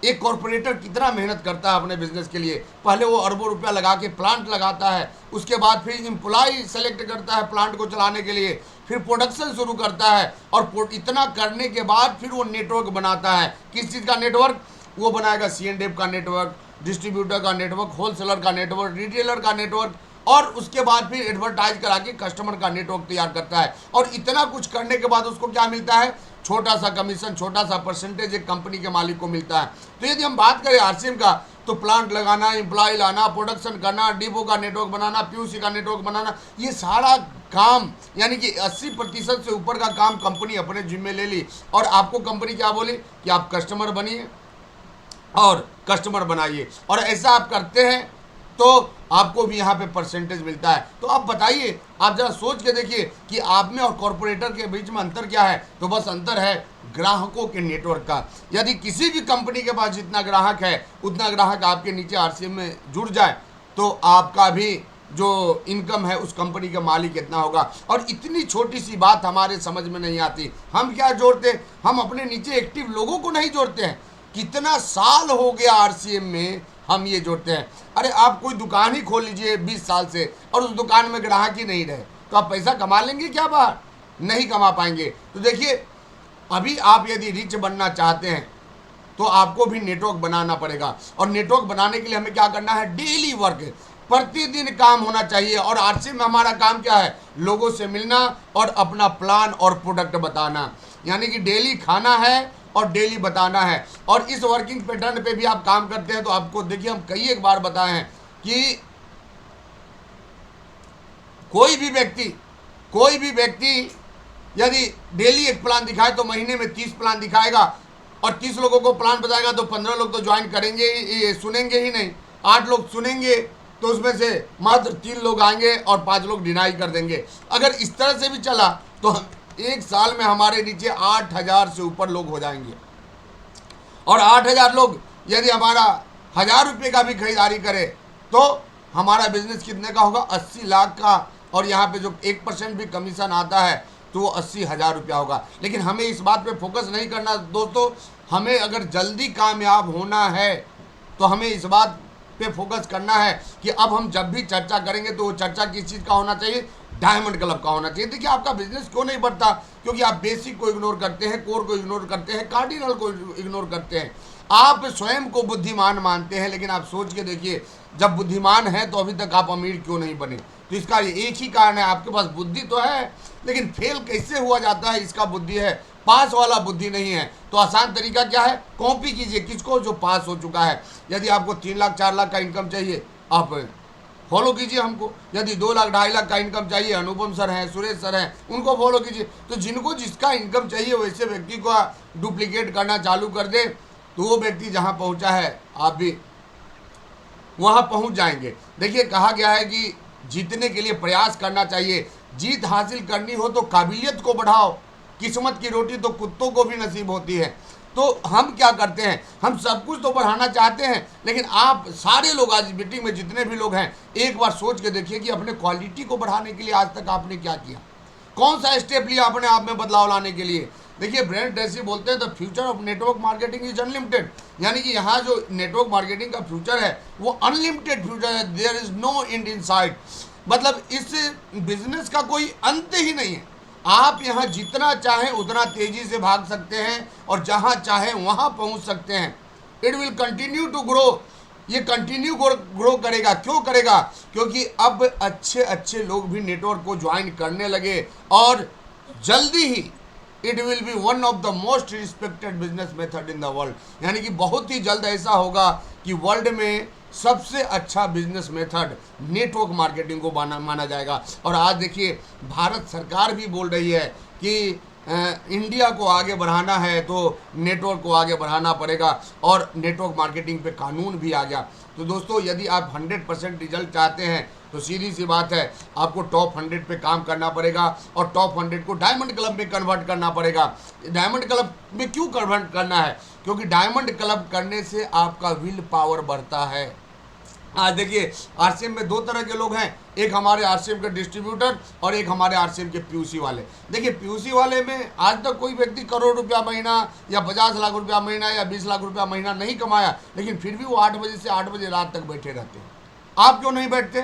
एक कॉर्पोरेटर कितना मेहनत करता है अपने बिजनेस के लिए। पहले वो अरबों रुपया लगा के प्लांट लगाता है, उसके बाद फिर एम्प्लॉय सेलेक्ट करता है प्लांट को चलाने के लिए, फिर प्रोडक्शन शुरू करता है, और इतना करने के बाद फिर वो नेटवर्क बनाता है। किस चीज़ का नेटवर्क? वो बनाएगा C&F का नेटवर्क, डिस्ट्रीब्यूटर का नेटवर्क, होलसेलर का नेटवर्क, रिटेलर का नेटवर्क, और उसके बाद फिर एडवर्टाइज करा के कस्टमर का नेटवर्क तैयार करता है। और इतना कुछ करने के बाद उसको क्या मिलता है? छोटा सा कमीशन, छोटा सा परसेंटेज एक कंपनी के मालिक को मिलता है। तो यदि हम बात करें आरसीएम का, तो प्लांट लगाना, एम्प्लॉय लाना, प्रोडक्शन करना, डिपो का नेटवर्क बनाना, पीयूसी का नेटवर्क बनाना, ये सारा काम यानी कि 80% से ऊपर का काम कंपनी अपने जिम्मे ले ली। और आपको कंपनी क्या बोली कि आप कस्टमर बनिए और कस्टमर बनाइए, और ऐसा आप करते हैं तो आपको भी यहाँ पे परसेंटेज मिलता है। तो आप बताइए, आप जरा सोच के देखिए कि आप में और कॉरपोरेटर के बीच में अंतर क्या है। तो बस अंतर है ग्राहकों के नेटवर्क का। यदि किसी भी कंपनी के पास जितना ग्राहक है उतना ग्राहक आपके नीचे आरसीएम में जुड़ जाए तो आपका भी जो इनकम है उस कंपनी का मालिक कितना होगा। और इतनी छोटी सी बात हमारे समझ में नहीं आती। हम क्या जोड़ते हैं? हम अपने नीचे एक्टिव लोगों को नहीं जोड़ते हैं। कितना साल हो गया आरसीएम में हम ये जोड़ते हैं। अरे आप कोई दुकान ही खोल लीजिए 20 साल से और उस दुकान में ग्राहक ही नहीं रहे तो आप पैसा कमा लेंगे क्या? बाहर नहीं कमा पाएंगे। तो देखिए अभी आप यदि रिच बनना चाहते हैं तो आपको भी नेटवर्क बनाना पड़ेगा। और नेटवर्क बनाने के लिए हमें क्या करना है? डेली वर्क, प्रतिदिन काम होना चाहिए। और आरसीएम में हमारा काम क्या है? लोगों से मिलना और अपना प्लान और प्रोडक्ट बताना, यानी कि डेली खाना है और डेली बताना है। और इस वर्किंग पैटर्न पे भी आप काम करते हैं तो आपको देखिए हम कई एक बार बताए हैं कि कोई भी व्यक्ति यदि डेली एक प्लान दिखाए तो महीने में 30 प्लान दिखाएगा, और 30 लोगों को प्लान बताएगा तो 15 लोग तो ज्वाइन करेंगे ही, सुनेंगे ही नहीं। 8 लोग सुनेंगे तो उसमें से मात्र 3 लोग आएंगे और 5 लोग डिनाई कर देंगे। अगर इस तरह से भी चला तो एक साल में हमारे नीचे 8,000 से ऊपर लोग हो जाएंगे। और 8,000 लोग यदि हमारा 1,000 रुपये का भी खरीदारी करे तो हमारा बिजनेस कितने का होगा? 80 लाख का। और यहाँ पे जो 1% भी कमीशन आता है तो वो 80,000 रुपया होगा। लेकिन हमें इस बात पे फोकस नहीं करना दोस्तों। हमें अगर जल्दी कामयाब होना है तो हमें इस बात पे फोकस करना है कि अब हम जब भी चर्चा करेंगे तो वो चर्चा किस चीज़ का होना चाहिए? डायमंड क्लब का होना चाहिए। देखिए आपका बिजनेस क्यों नहीं बढ़ता? क्योंकि आप बेसिक को इग्नोर करते हैं, कोर को इग्नोर करते हैं, कार्डिनल को इग्नोर करते हैं। आप स्वयं को बुद्धिमान मानते हैं, लेकिन आप सोच के देखिए जब बुद्धिमान है तो अभी तक आप अमीर क्यों नहीं बने? तो इसका एक ही कारण है, आपके पास बुद्धि तो है लेकिन फेल कैसे हुआ जाता है इसका बुद्धि है पास वाला बुद्धि नहीं है। तो आसान तरीका क्या है, कॉपी कीजिए किसको, जो पास हो चुका है। यदि आपको 3 लाख 4 लाख का इनकम चाहिए, आप फॉलो कीजिए हमको। यदि 2 लाख 2.5 लाख का इनकम चाहिए, अनुपम सर हैं, सुरेश सर हैं, उनको फॉलो कीजिए। तो जिनको जिसका इनकम चाहिए वैसे व्यक्ति को डुप्लीकेट करना चालू कर दे, तो वो व्यक्ति जहाँ पहुँचा है आप भी वहाँ पहुँच जाएंगे। देखिए कहा गया है कि जीतने के लिए प्रयास करना चाहिए। जीत हासिल करनी हो तो काबिलियत को बढ़ाओ, किस्मत की रोटी तो कुत्तों को भी नसीब होती है। तो हम क्या करते हैं, हम सब कुछ तो बढ़ाना चाहते हैं, लेकिन आप सारे लोग आज मीटिंग में जितने भी लोग हैं, एक बार सोच के देखिए कि अपने क्वालिटी को बढ़ाने के लिए आज तक आपने क्या किया, कौन सा स्टेप लिया अपने आप में बदलाव लाने के लिए। देखिए ब्रांड ट्रेसी बोलते हैं the future of network marketing is unlimited, यानी कि यहाँ जो नेटवर्क मार्केटिंग का फ्यूचर है वो अनलिमिटेड फ्यूचर है, there is no end in sight. मतलब इस बिजनेस का कोई अंत ही नहीं है। आप यहाँ जितना चाहें उतना तेजी से भाग सकते हैं और जहाँ चाहें वहाँ पहुँच सकते हैं। It will continue to grow, ये कंटिन्यू ग्रो करेगा। क्यों करेगा, क्योंकि अब अच्छे अच्छे लोग भी नेटवर्क को ज्वाइन करने लगे और जल्दी ही it will be one of the most respected business method in the world, यानी कि बहुत ही जल्द ऐसा होगा कि वर्ल्ड में सबसे अच्छा बिजनेस मेथड नेटवर्क मार्केटिंग को माना जाएगा। और आज देखिए भारत सरकार भी बोल रही है कि इंडिया को आगे बढ़ाना है तो नेटवर्क को आगे बढ़ाना पड़ेगा, और नेटवर्क मार्केटिंग पे कानून भी आ गया। तो दोस्तों यदि आप 100% रिजल्ट चाहते हैं तो सीधी सी बात है, आपको टॉप 100 पे काम करना पड़ेगा और टॉप 100 को डायमंड क्लब में कन्वर्ट करना पड़ेगा। डायमंड क्लब में क्यों कन्वर्ट करना है, क्योंकि डायमंड क्लब करने से आपका विल पावर बढ़ता है। आज देखिए आरसीएम में 2 तरह के लोग हैं, एक हमारे आरसीएम के डिस्ट्रीब्यूटर और एक हमारे आरसीएम के पीयूसी वाले। देखिए पीयूसी वाले में आज तक कोई व्यक्ति करोड़ रुपया महीना या 50 लाख रुपया महीना या 20 लाख रुपया महीना नहीं कमाया, लेकिन फिर भी वो 8 बजे से 8 बजे रात तक बैठे रहते हैं। आप क्यों नहीं बैठते?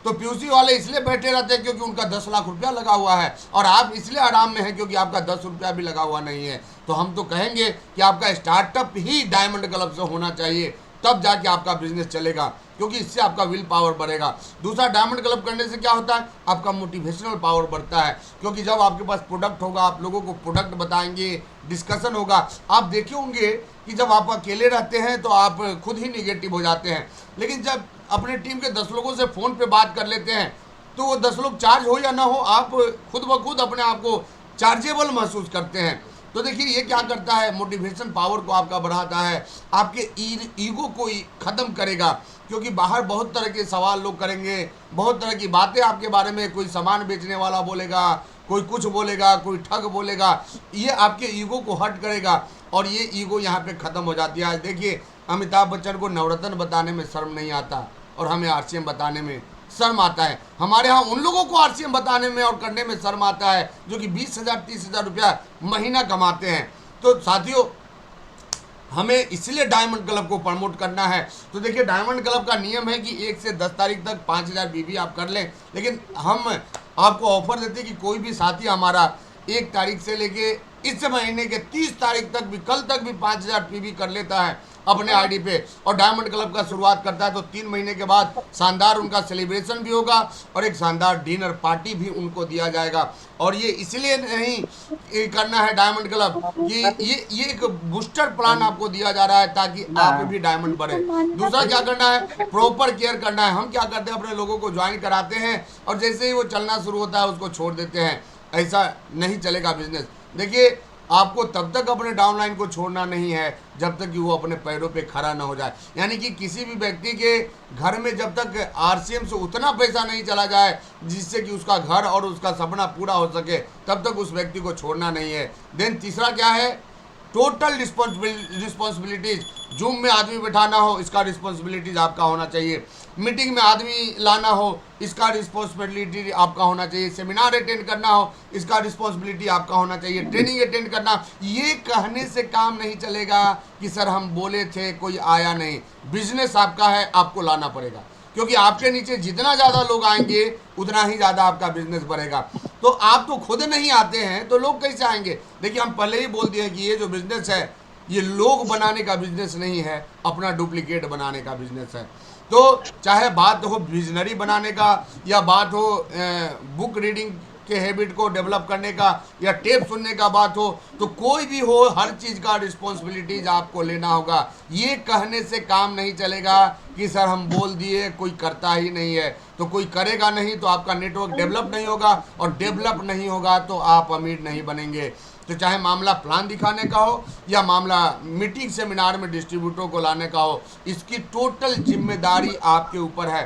तो पीयूसी वाले इसलिए बैठे रहते हैं क्योंकि उनका 10 लाख रुपया लगा हुआ है, और आप इसलिए आराम में हैं क्योंकि आपका 10 रुपया भी लगा हुआ नहीं है। तो हम तो कहेंगे कि आपका स्टार्टअप ही डायमंड क्लब से होना चाहिए, तब जाके आपका बिजनेस चलेगा, क्योंकि इससे आपका विल पावर बढ़ेगा। दूसरा, डायमंड क्लब करने से क्या होता है, आपका मोटिवेशनल पावर बढ़ता है, क्योंकि जब आपके पास प्रोडक्ट होगा, आप लोगों को प्रोडक्ट बताएंगे, डिस्कशन होगा। आप देखे होंगे कि जब आप अकेले रहते हैं तो आप खुद ही निगेटिव हो जाते हैं, लेकिन जब अपने टीम के 10 लोगों से फ़ोन पे बात कर लेते हैं तो वो 10 लोग चार्ज हो या ना हो, आप खुद ब खुद अपने आप को चार्जेबल महसूस करते हैं। तो देखिए ये क्या करता है, मोटिवेशन पावर को आपका बढ़ाता है, आपके ईगो को ख़त्म करेगा, क्योंकि बाहर बहुत तरह के सवाल लोग करेंगे, बहुत तरह की बातें आपके बारे में, कोई सामान बेचने वाला बोलेगा, कोई कुछ बोलेगा, कोई ठग बोलेगा, ये आपके ईगो को हर्ट करेगा और ये ईगो यहाँ पे ख़त्म हो जाती है। आज देखिए अमिताभ बच्चन को नवरत्न बताने में शर्म नहीं आता और हमें आरसीएम बताने में शर्म आता है। हमारे यहाँ उन लोगों को आरसीएम बताने में और करने में शर्म आता है जो कि 20,000 30,000 रुपया महीना कमाते हैं। तो साथियों हमें इसलिए डायमंड क्लब को प्रमोट करना है। तो देखिए डायमंड क्लब का नियम है कि 1 से 10 तारीख तक 5,000 बीबी आप कर लें, लेकिन हम आपको ऑफर देते हैं कि कोई भी साथी हमारा 1 तारीख से लेके इस महीने के 30 तारीख तक भी, कल तक भी 5,000 पीवी कर लेता है अपने आईडी पे और डायमंड क्लब का शुरुआत करता है, तो 3 महीने के बाद शानदार उनका सेलिब्रेशन भी होगा और एक शानदार डिनर पार्टी भी उनको दिया जाएगा। और ये इसलिए नहीं करना है डायमंड क्लब कि ये एक बूस्टर प्लान आपको दिया जा रहा है ताकि आप भी डायमंड बढ़े। दूसरा क्या करना है, प्रॉपर केयर करना है। हम क्या करते हैं, अपने लोगों को ज्वाइन कराते हैं और जैसे ही वो चलना शुरू होता है उसको छोड़ देते हैं। ऐसा नहीं चलेगा बिजनेस। देखिए आपको तब तक अपने डाउनलाइन को छोड़ना नहीं है जब तक कि वो अपने पैरों पे खड़ा ना हो जाए, यानी कि किसी भी व्यक्ति के घर में जब तक आरसीएम से उतना पैसा नहीं चला जाए जिससे कि उसका घर और उसका सपना पूरा हो सके, तब तक उस व्यक्ति को छोड़ना नहीं है। देन तीसरा क्या है, टोटल रिस्पॉन्सिबिलिटीज। जूम में आदमी बैठाना हो, इसका रिस्पॉन्सिबिलिटीज आपका होना चाहिए। मीटिंग में आदमी लाना हो, इसका रिस्पॉन्सिबिलिटी आपका होना चाहिए। सेमिनार अटेंड करना हो, इसका रिस्पॉन्सिबिलिटी आपका होना चाहिए। ट्रेनिंग अटेंड करना, ये कहने से काम नहीं चलेगा कि सर हम बोले थे कोई आया नहीं। बिजनेस आपका है, आपको लाना पड़ेगा, क्योंकि आपके नीचे जितना ज़्यादा लोग आएंगे उतना ही ज़्यादा आपका बिजनेस बढ़ेगा। तो आप तो खुद नहीं आते हैं तो लोग कैसे आएंगे। देखिए हम पहले ही बोल दिए हैं कि ये जो बिजनेस है ये लोग बनाने का बिजनेस नहीं है, अपना डुप्लीकेट बनाने का बिजनेस है। तो चाहे बात हो विजनरी बनाने का या बात हो बुक रीडिंग के हैबिट को डेवलप करने का या टेप सुनने का बात हो, तो कोई भी हो, हर चीज़ का रिस्पॉन्सिबिलिटीज आपको लेना होगा। ये कहने से काम नहीं चलेगा कि सर हम बोल दिए, कोई करता ही नहीं है, तो कोई करेगा नहीं तो आपका नेटवर्क डेवलप नहीं होगा, और डेवलप नहीं होगा तो आप अमीर नहीं बनेंगे। तो चाहे मामला प्लान दिखाने का हो या मामला मीटिंग सेमिनार में डिस्ट्रीब्यूटर को लाने का हो, इसकी टोटल जिम्मेदारी आपके ऊपर है।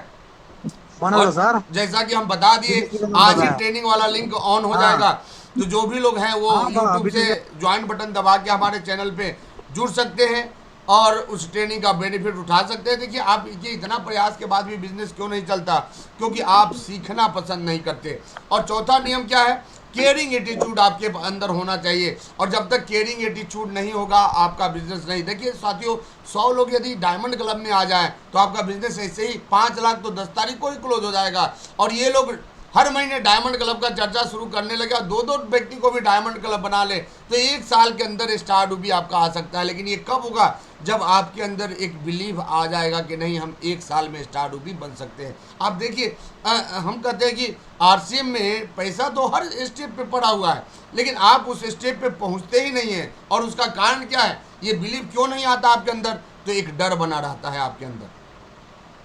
और सर जैसा कि हम बता दिए, आज ही ट्रेनिंग वाला लिंक ऑन हो जाएगा, तो जो भी लोग हैं वो यूट्यूब से ज्वाइन बटन दबा के हमारे चैनल पे जुड़ सकते हैं और उस ट्रेनिंग का बेनिफिट उठा सकते हैं। देखिए, आप ये इतना प्रयास के बाद भी बिजनेस क्यों नहीं चलता, क्योंकि आप सीखना पसंद नहीं करते। और चौथा नियम क्या है, केयरिंग एटीट्यूड आपके अंदर होना चाहिए, और जब तक केयरिंग एटीट्यूड नहीं होगा आपका बिजनेस नहीं। देखिए साथियों, 100 लोग यदि डायमंड क्लब में आ जाए तो आपका बिजनेस ऐसे ही 5 लाख तो 10 तारीख को ही क्लोज हो जाएगा। और ये लोग हर महीने डायमंड क्लब का चर्चा शुरू करने लगे, 2-2 व्यक्ति को भी डायमंड क्लब बना ले, तो 1 साल के अंदर स्टार भी आपका आ सकता है। लेकिन ये कब होगा, जब आपके अंदर एक बिलीव आ जाएगा कि नहीं, हम 1 साल में स्टार भी बन सकते हैं। आप देखिए, हम कहते हैं कि आरसीएम में पैसा तो हर स्टेप पे पड़ा हुआ है, लेकिन आप उस स्टेप पे पहुंचते ही नहीं है। और उसका कारण क्या है, ये बिलीव क्यों नहीं आता आपके अंदर, तो एक डर बना रहता है आपके अंदर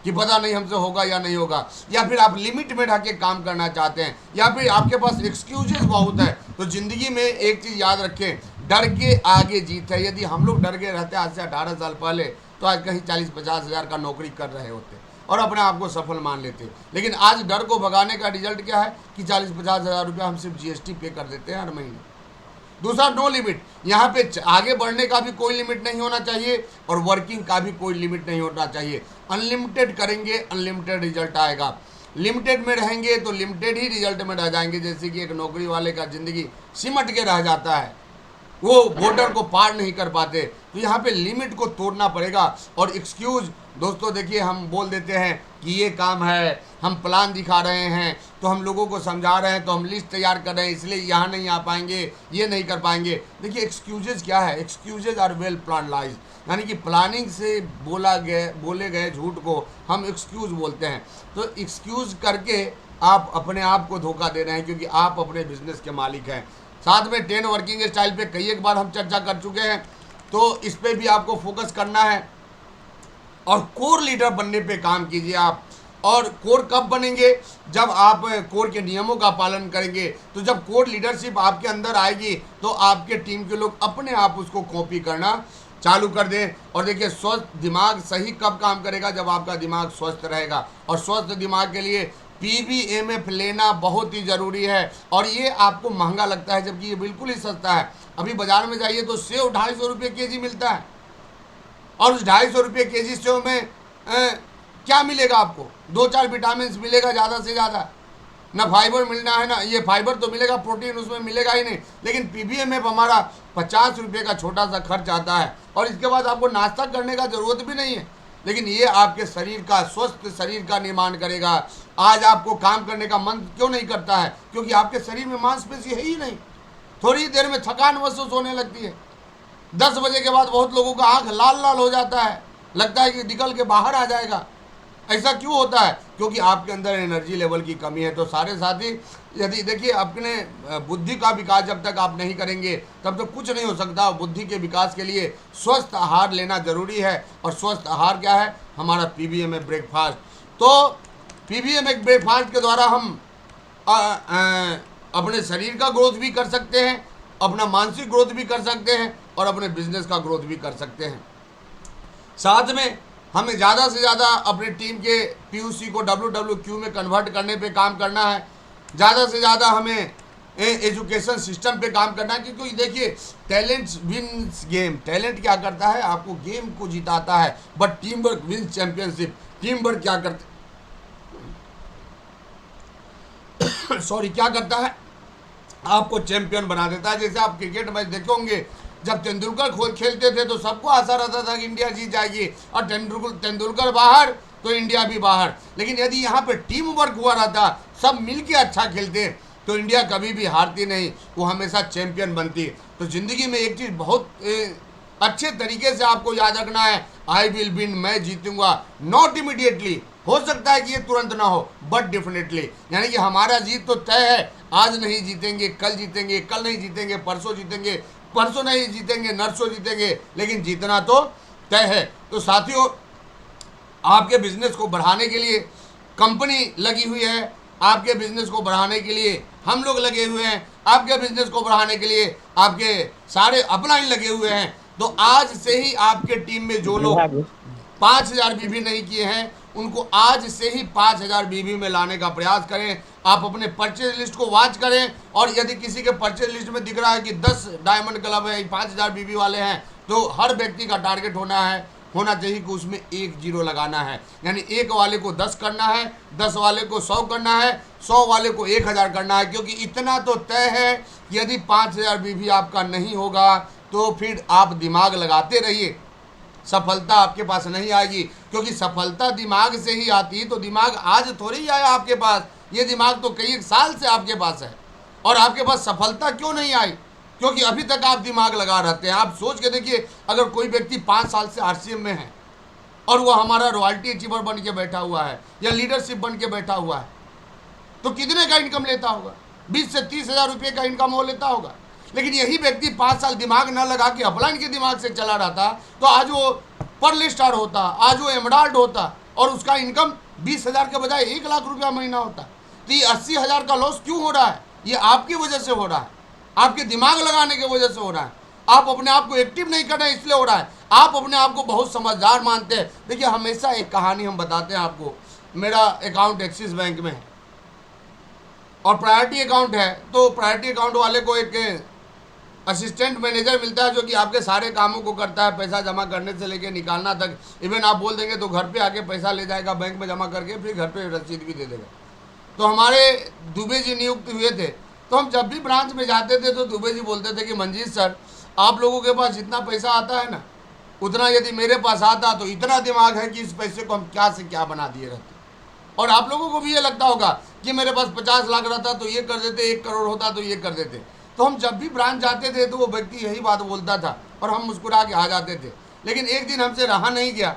कि पता नहीं हमसे होगा या नहीं होगा, या फिर आप लिमिट में रह के काम करना चाहते हैं, या फिर आपके पास एक्सक्यूजेस बहुत है। तो ज़िंदगी में एक चीज़ याद रखें, डर के आगे जीत है। यदि हम लोग डर के रहते आज से 18 साल पहले, तो आज कहीं 40-50 हज़ार का नौकरी कर रहे होते और अपने आप को सफल मान लेते। लेकिन आज डर को भगाने का रिजल्ट क्या है कि 40-50 हज़ार रुपया हम सिर्फ जीएसटी पे कर देते हैं हर महीने। दूसरा, नो लिमिट। यहाँ पे आगे बढ़ने का भी कोई लिमिट नहीं होना चाहिए और वर्किंग का भी कोई लिमिट नहीं होना चाहिए। अनलिमिटेड करेंगे, अनलिमिटेड रिजल्ट आएगा। लिमिटेड में रहेंगे तो लिमिटेड ही रिजल्ट में रह जाएंगे। जैसे कि एक नौकरी वाले का ज़िंदगी सिमट के रह जाता है, वो बॉर्डर को पार नहीं कर पाते। तो यहाँ पे लिमिट को तोड़ना पड़ेगा। और एक्सक्यूज़ दोस्तों, देखिए, हम बोल देते हैं कि ये काम है, हम प्लान दिखा रहे हैं, तो हम लोगों को समझा रहे हैं, तो हम लिस्ट तैयार कर रहे हैं, इसलिए यहाँ नहीं आ पाएंगे, ये नहीं कर पाएंगे। देखिए, एक्सक्यूजेज क्या है, excuses are well plan lies, यानी कि प्लानिंग से बोले गए झूठ को हम एक्सक्यूज़ बोलते हैं। तो एक्सक्यूज़ करके आप अपने आप को धोखा दे रहे हैं, क्योंकि आप अपने बिजनेस के मालिक हैं। साथ में 10 वर्किंग स्टाइल पे कई एक बार हम चर्चा कर चुके हैं, तो इस पे भी आपको फोकस करना है। और कोर लीडर बनने पे काम कीजिए आप। और कोर कब बनेंगे, जब आप कोर के नियमों का पालन करेंगे। तो जब कोर लीडरशिप आपके अंदर आएगी तो आपके टीम के लोग अपने आप उसको कॉपी करना चालू कर दें। और देखिए, स्वस्थ दिमाग सही कब काम करेगा, जब आपका दिमाग स्वस्थ रहेगा। और स्वस्थ दिमाग के लिए PBMF लेना बहुत ही ज़रूरी है। और ये आपको महंगा लगता है, जबकि ये बिल्कुल ही सस्ता है। अभी बाज़ार में जाइए तो सेव 250 रुपये केजी मिलता है, और उस 250 रुपये केजी सेव में क्या मिलेगा आपको, 2-4 विटामिन मिलेगा ज़्यादा से ज़्यादा, ना फाइबर मिलना है, ना ये फाइबर तो मिलेगा, प्रोटीन उसमें मिलेगा ही नहीं। लेकिन PBMF हमारा 50 रुपये का छोटा सा खर्च आता है, और इसके बाद आपको नाश्ता करने का ज़रूरत भी नहीं है। लेकिन ये आपके शरीर का, स्वस्थ शरीर का निर्माण करेगा। आज आपको काम करने का मन क्यों नहीं करता है, क्योंकि आपके शरीर में मांसपेशी है ही नहीं। थोड़ी देर में थकान महसूस होने लगती है। 10 बजे के बाद बहुत लोगों का आँख लाल लाल हो जाता है, लगता है कि निकल के बाहर आ जाएगा। ऐसा क्यों होता है, क्योंकि आपके अंदर एनर्जी लेवल की कमी है। तो सारे साथी, यदि देखिए, अपने बुद्धि का विकास जब तक आप नहीं करेंगे तब तक कुछ नहीं हो सकता। बुद्धि के विकास के लिए स्वस्थ आहार लेना जरूरी है। और स्वस्थ आहार क्या है, हमारा PBMF ब्रेकफास्ट। तो PBMF ब्रेकफास्ट के द्वारा हम अपने शरीर का ग्रोथ भी कर सकते हैं, अपना मानसिक ग्रोथ भी कर सकते हैं, और अपने बिजनेस का ग्रोथ भी कर सकते हैं। साथ में हमें ज़्यादा से ज़्यादा अपने टीम के PUC को WWQ में कन्वर्ट करने पे काम करना है। ज़्यादा से ज़्यादा हमें एजुकेशन सिस्टम पे काम करना है, क्योंकि देखिए, टैलेंट विन्स गेम। टैलेंट क्या करता है, आपको गेम को जिताता है, but team work wins championship. Team work क्या करता क्या करता है, आपको चैंपियन बना देता है। जैसे आप क्रिकेट मैच देखे होंगे, जब तेंदुलकर खेलते थे तो सबको आशा रहता था कि इंडिया जीत जाएगी, और तेंदुलकर बाहर तो इंडिया भी बाहर। लेकिन यदि यहाँ पे टीम वर्क हुआ रहता, सब मिलके अच्छा खेलते, तो इंडिया कभी भी हारती नहीं, वो हमेशा चैंपियन बनती। तो ज़िंदगी में एक चीज़ बहुत अच्छे तरीके से आपको याद रखना है, आई विल विन, मैं जीतूंगा, नॉट इमीडिएटली। हो सकता है कि ये तुरंत ना हो, बट डेफिनेटली, यानी कि हमारा जीत तो तय है। आज नहीं जीतेंगे, कल जीतेंगे, कल नहीं जीतेंगे, परसों जीतेंगे, परसों नहीं जीतेंगे, नरसों जीतेंगे, लेकिन जीतना तो तय है। तो साथियों, आपके बिजनेस को बढ़ाने के लिए कंपनी लगी हुई है, आपके बिजनेस को बढ़ाने के लिए हम लोग लगे हुए हैं, आपके बिजनेस को बढ़ाने के लिए आपके सारे अपलाइन लगे हुए हैं। तो आज से ही आपके टीम में जो लोग 5,000 बीबी नहीं किए हैं, उनको आज से ही 5,000 बीबी में लाने का प्रयास करें। आप अपने परचेज लिस्ट को वॉच करें, और यदि किसी के परचेज लिस्ट में दिख रहा है कि 10 डायमंड क्लब है, 5,000 बीबी वाले हैं, तो हर व्यक्ति का टारगेट होना चाहिए कि उसमें 1 जीरो लगाना है। यानी 1 वाले को 10 करना है, 10 वाले को 100 करना है, 100 वाले को 1,000 करना है। क्योंकि इतना तो तय है कि यदि 5,000 बीबी आपका नहीं होगा तो फिर आप दिमाग लगाते रहिए, सफलता आपके पास नहीं आएगी। क्योंकि सफलता दिमाग से ही आती है। तो दिमाग आज थोड़ी ही आया आपके पास, ये दिमाग तो कई एक साल से आपके पास है। और आपके पास सफलता क्यों नहीं आई? क्योंकि अभी तक आप दिमाग लगा रहते हैं। आप सोच के देखिए, अगर कोई व्यक्ति 5 साल से आरसीएम में है और वो हमारा रॉयल्टी अचीवर बन के बैठा हुआ है या लीडरशिप बन के बैठा हुआ है, तो कितने का इनकम लेता होगा? 20 से 30,000 रुपये का इनकम वो लेता होगा। लेकिन यही व्यक्ति 5 साल दिमाग न लगा के अपलाइन के दिमाग से चला रहा था, तो आज वो पर्ल स्टार होता, आज वो एमराल्ड होता, और उसका इनकम 20,000 के बजाय 1 लाख रुपया महीना होता। तो ये 80,000 का लॉस क्यों हो रहा है? ये आपकी वजह से हो रहा है, आपके दिमाग लगाने की वजह से हो रहा है। आप अपने आप को एक्टिव नहीं कर रहे हैं, इसलिए हो रहा है। आप अपने आप को बहुत समझदार मानते हैं। देखिए, हमेशा एक कहानी हम बताते हैं आपको। मेरा अकाउंट एक्सिस बैंक में है और प्रायोरिटी अकाउंट है। तो प्रायोरिटी अकाउंट वाले को एक असिस्टेंट मैनेजर मिलता है, जो कि आपके सारे कामों को करता है, पैसा जमा करने से लेकर निकालना तक। इवन आप बोल देंगे तो घर पे आके पैसा ले जाएगा, बैंक में जमा करके फिर घर पे रसीद भी दे देगा। तो हमारे दुबे जी नियुक्त हुए थे। तो हम जब भी ब्रांच में जाते थे तो दुबे जी बोलते थे कि मंजीत सर, आप लोगों के पास जितना पैसा आता है ना, उतना यदि मेरे पास आता तो इतना दिमाग है कि इस पैसे को हम क्या से क्या बना दिए रहते। और आप लोगों को भी ये लगता होगा कि मेरे पास 50 लाख रहता तो ये कर देते, 1 करोड़ होता तो ये कर देते। तो हम जब भी ब्रांच जाते थे तो वो व्यक्ति यही बात बोलता था और हम मुस्कुरा के आ जाते थे। लेकिन एक दिन हमसे रहा नहीं गया।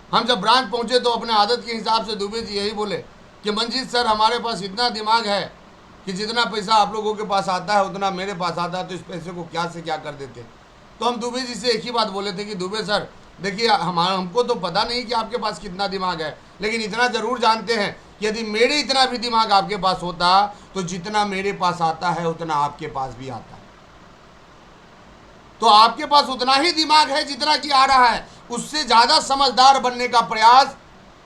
हम जब ब्रांच पहुंचे तो अपने आदत के हिसाब से दुबे जी यही बोले कि मंजीत सर, हमारे पास इतना दिमाग है कि जितना पैसा आप लोगों के पास आता है उतना मेरे पास आता है, तो इस पैसे को क्या से क्या कर देते। तो हम दुबे जी से एक ही बात बोले थे कि दुबे सर, देखिए, हमको तो पता नहीं कि आपके पास कितना दिमाग है, लेकिन इतना ज़रूर जानते हैं कि यदि मेरे इतना भी दिमाग आपके पास होता तो जितना मेरे पास आता है उतना आपके पास भी आता है। तो आपके पास उतना ही दिमाग है जितना कि आ रहा है। उससे ज़्यादा समझदार बनने का प्रयास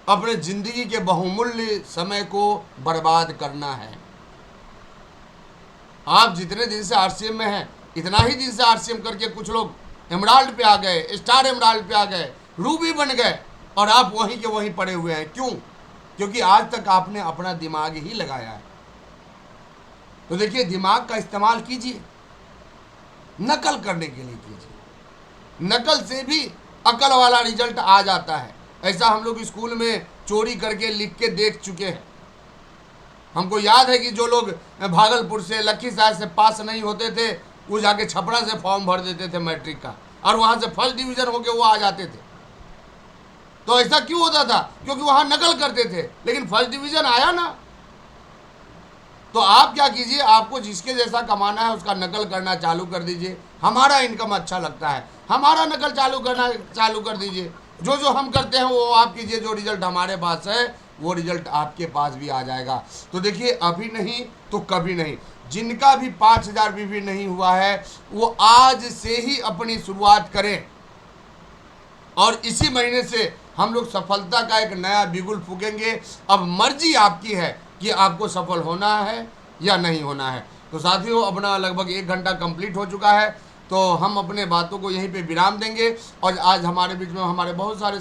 अपने जिंदगी के बहुमूल्य समय को बर्बाद करना है। आप जितने दिन से आरसीएम में हैं, इतना ही दिन से आरसीएम करके कुछ लोग एमराल्ड पे आ गए, स्टार एमराल्ड पे आ गए, रूबी बन गए, और आप वहीं के वहीं पड़े हुए हैं। क्यों? क्योंकि आज तक आपने अपना दिमाग ही लगाया है। तो देखिए, दिमाग का इस्तेमाल कीजिए, नकल करने के लिए कीजिए। नकल से भी अकल वाला रिजल्ट आ जाता है। ऐसा हम लोग स्कूल में चोरी करके लिख के देख चुके हैं। हमको याद है कि जो लोग भागलपुर से, लखीसराय से पास नहीं होते थे, वो जाके छपरा से फॉर्म भर देते थे मैट्रिक का, और वहाँ से फर्स्ट डिवीज़न होके वो आ जाते थे। तो ऐसा क्यों होता था? क्योंकि वहाँ नकल करते थे, लेकिन फर्स्ट डिवीज़न आया ना। तो आप क्या कीजिए, आपको जिसके जैसा कमाना है उसका नकल करना चालू कर दीजिए। हमारा इनकम अच्छा लगता है, हमारा नकल करना चालू कर दीजिए। जो जो हम करते हैं वो आप कीजिए। जो रिजल्ट हमारे पास है वो रिजल्ट आपके पास भी आ जाएगा। तो देखिए, अभी नहीं तो कभी नहीं। जिनका भी 5,000 बीबी नहीं हुआ है वो आज से ही अपनी शुरुआत करें, और इसी महीने से हम लोग सफलता का एक नया बिगुल फूकेंगे। अब मर्जी आपकी है कि आपको सफल होना है या नहीं होना है। तो साथियों, अपना लगभग 1 घंटा कंप्लीट हो चुका है, तो हम अपने बातों को यहीं पे विराम देंगे। और आज हमारे बीच में हमारे बहुत सारे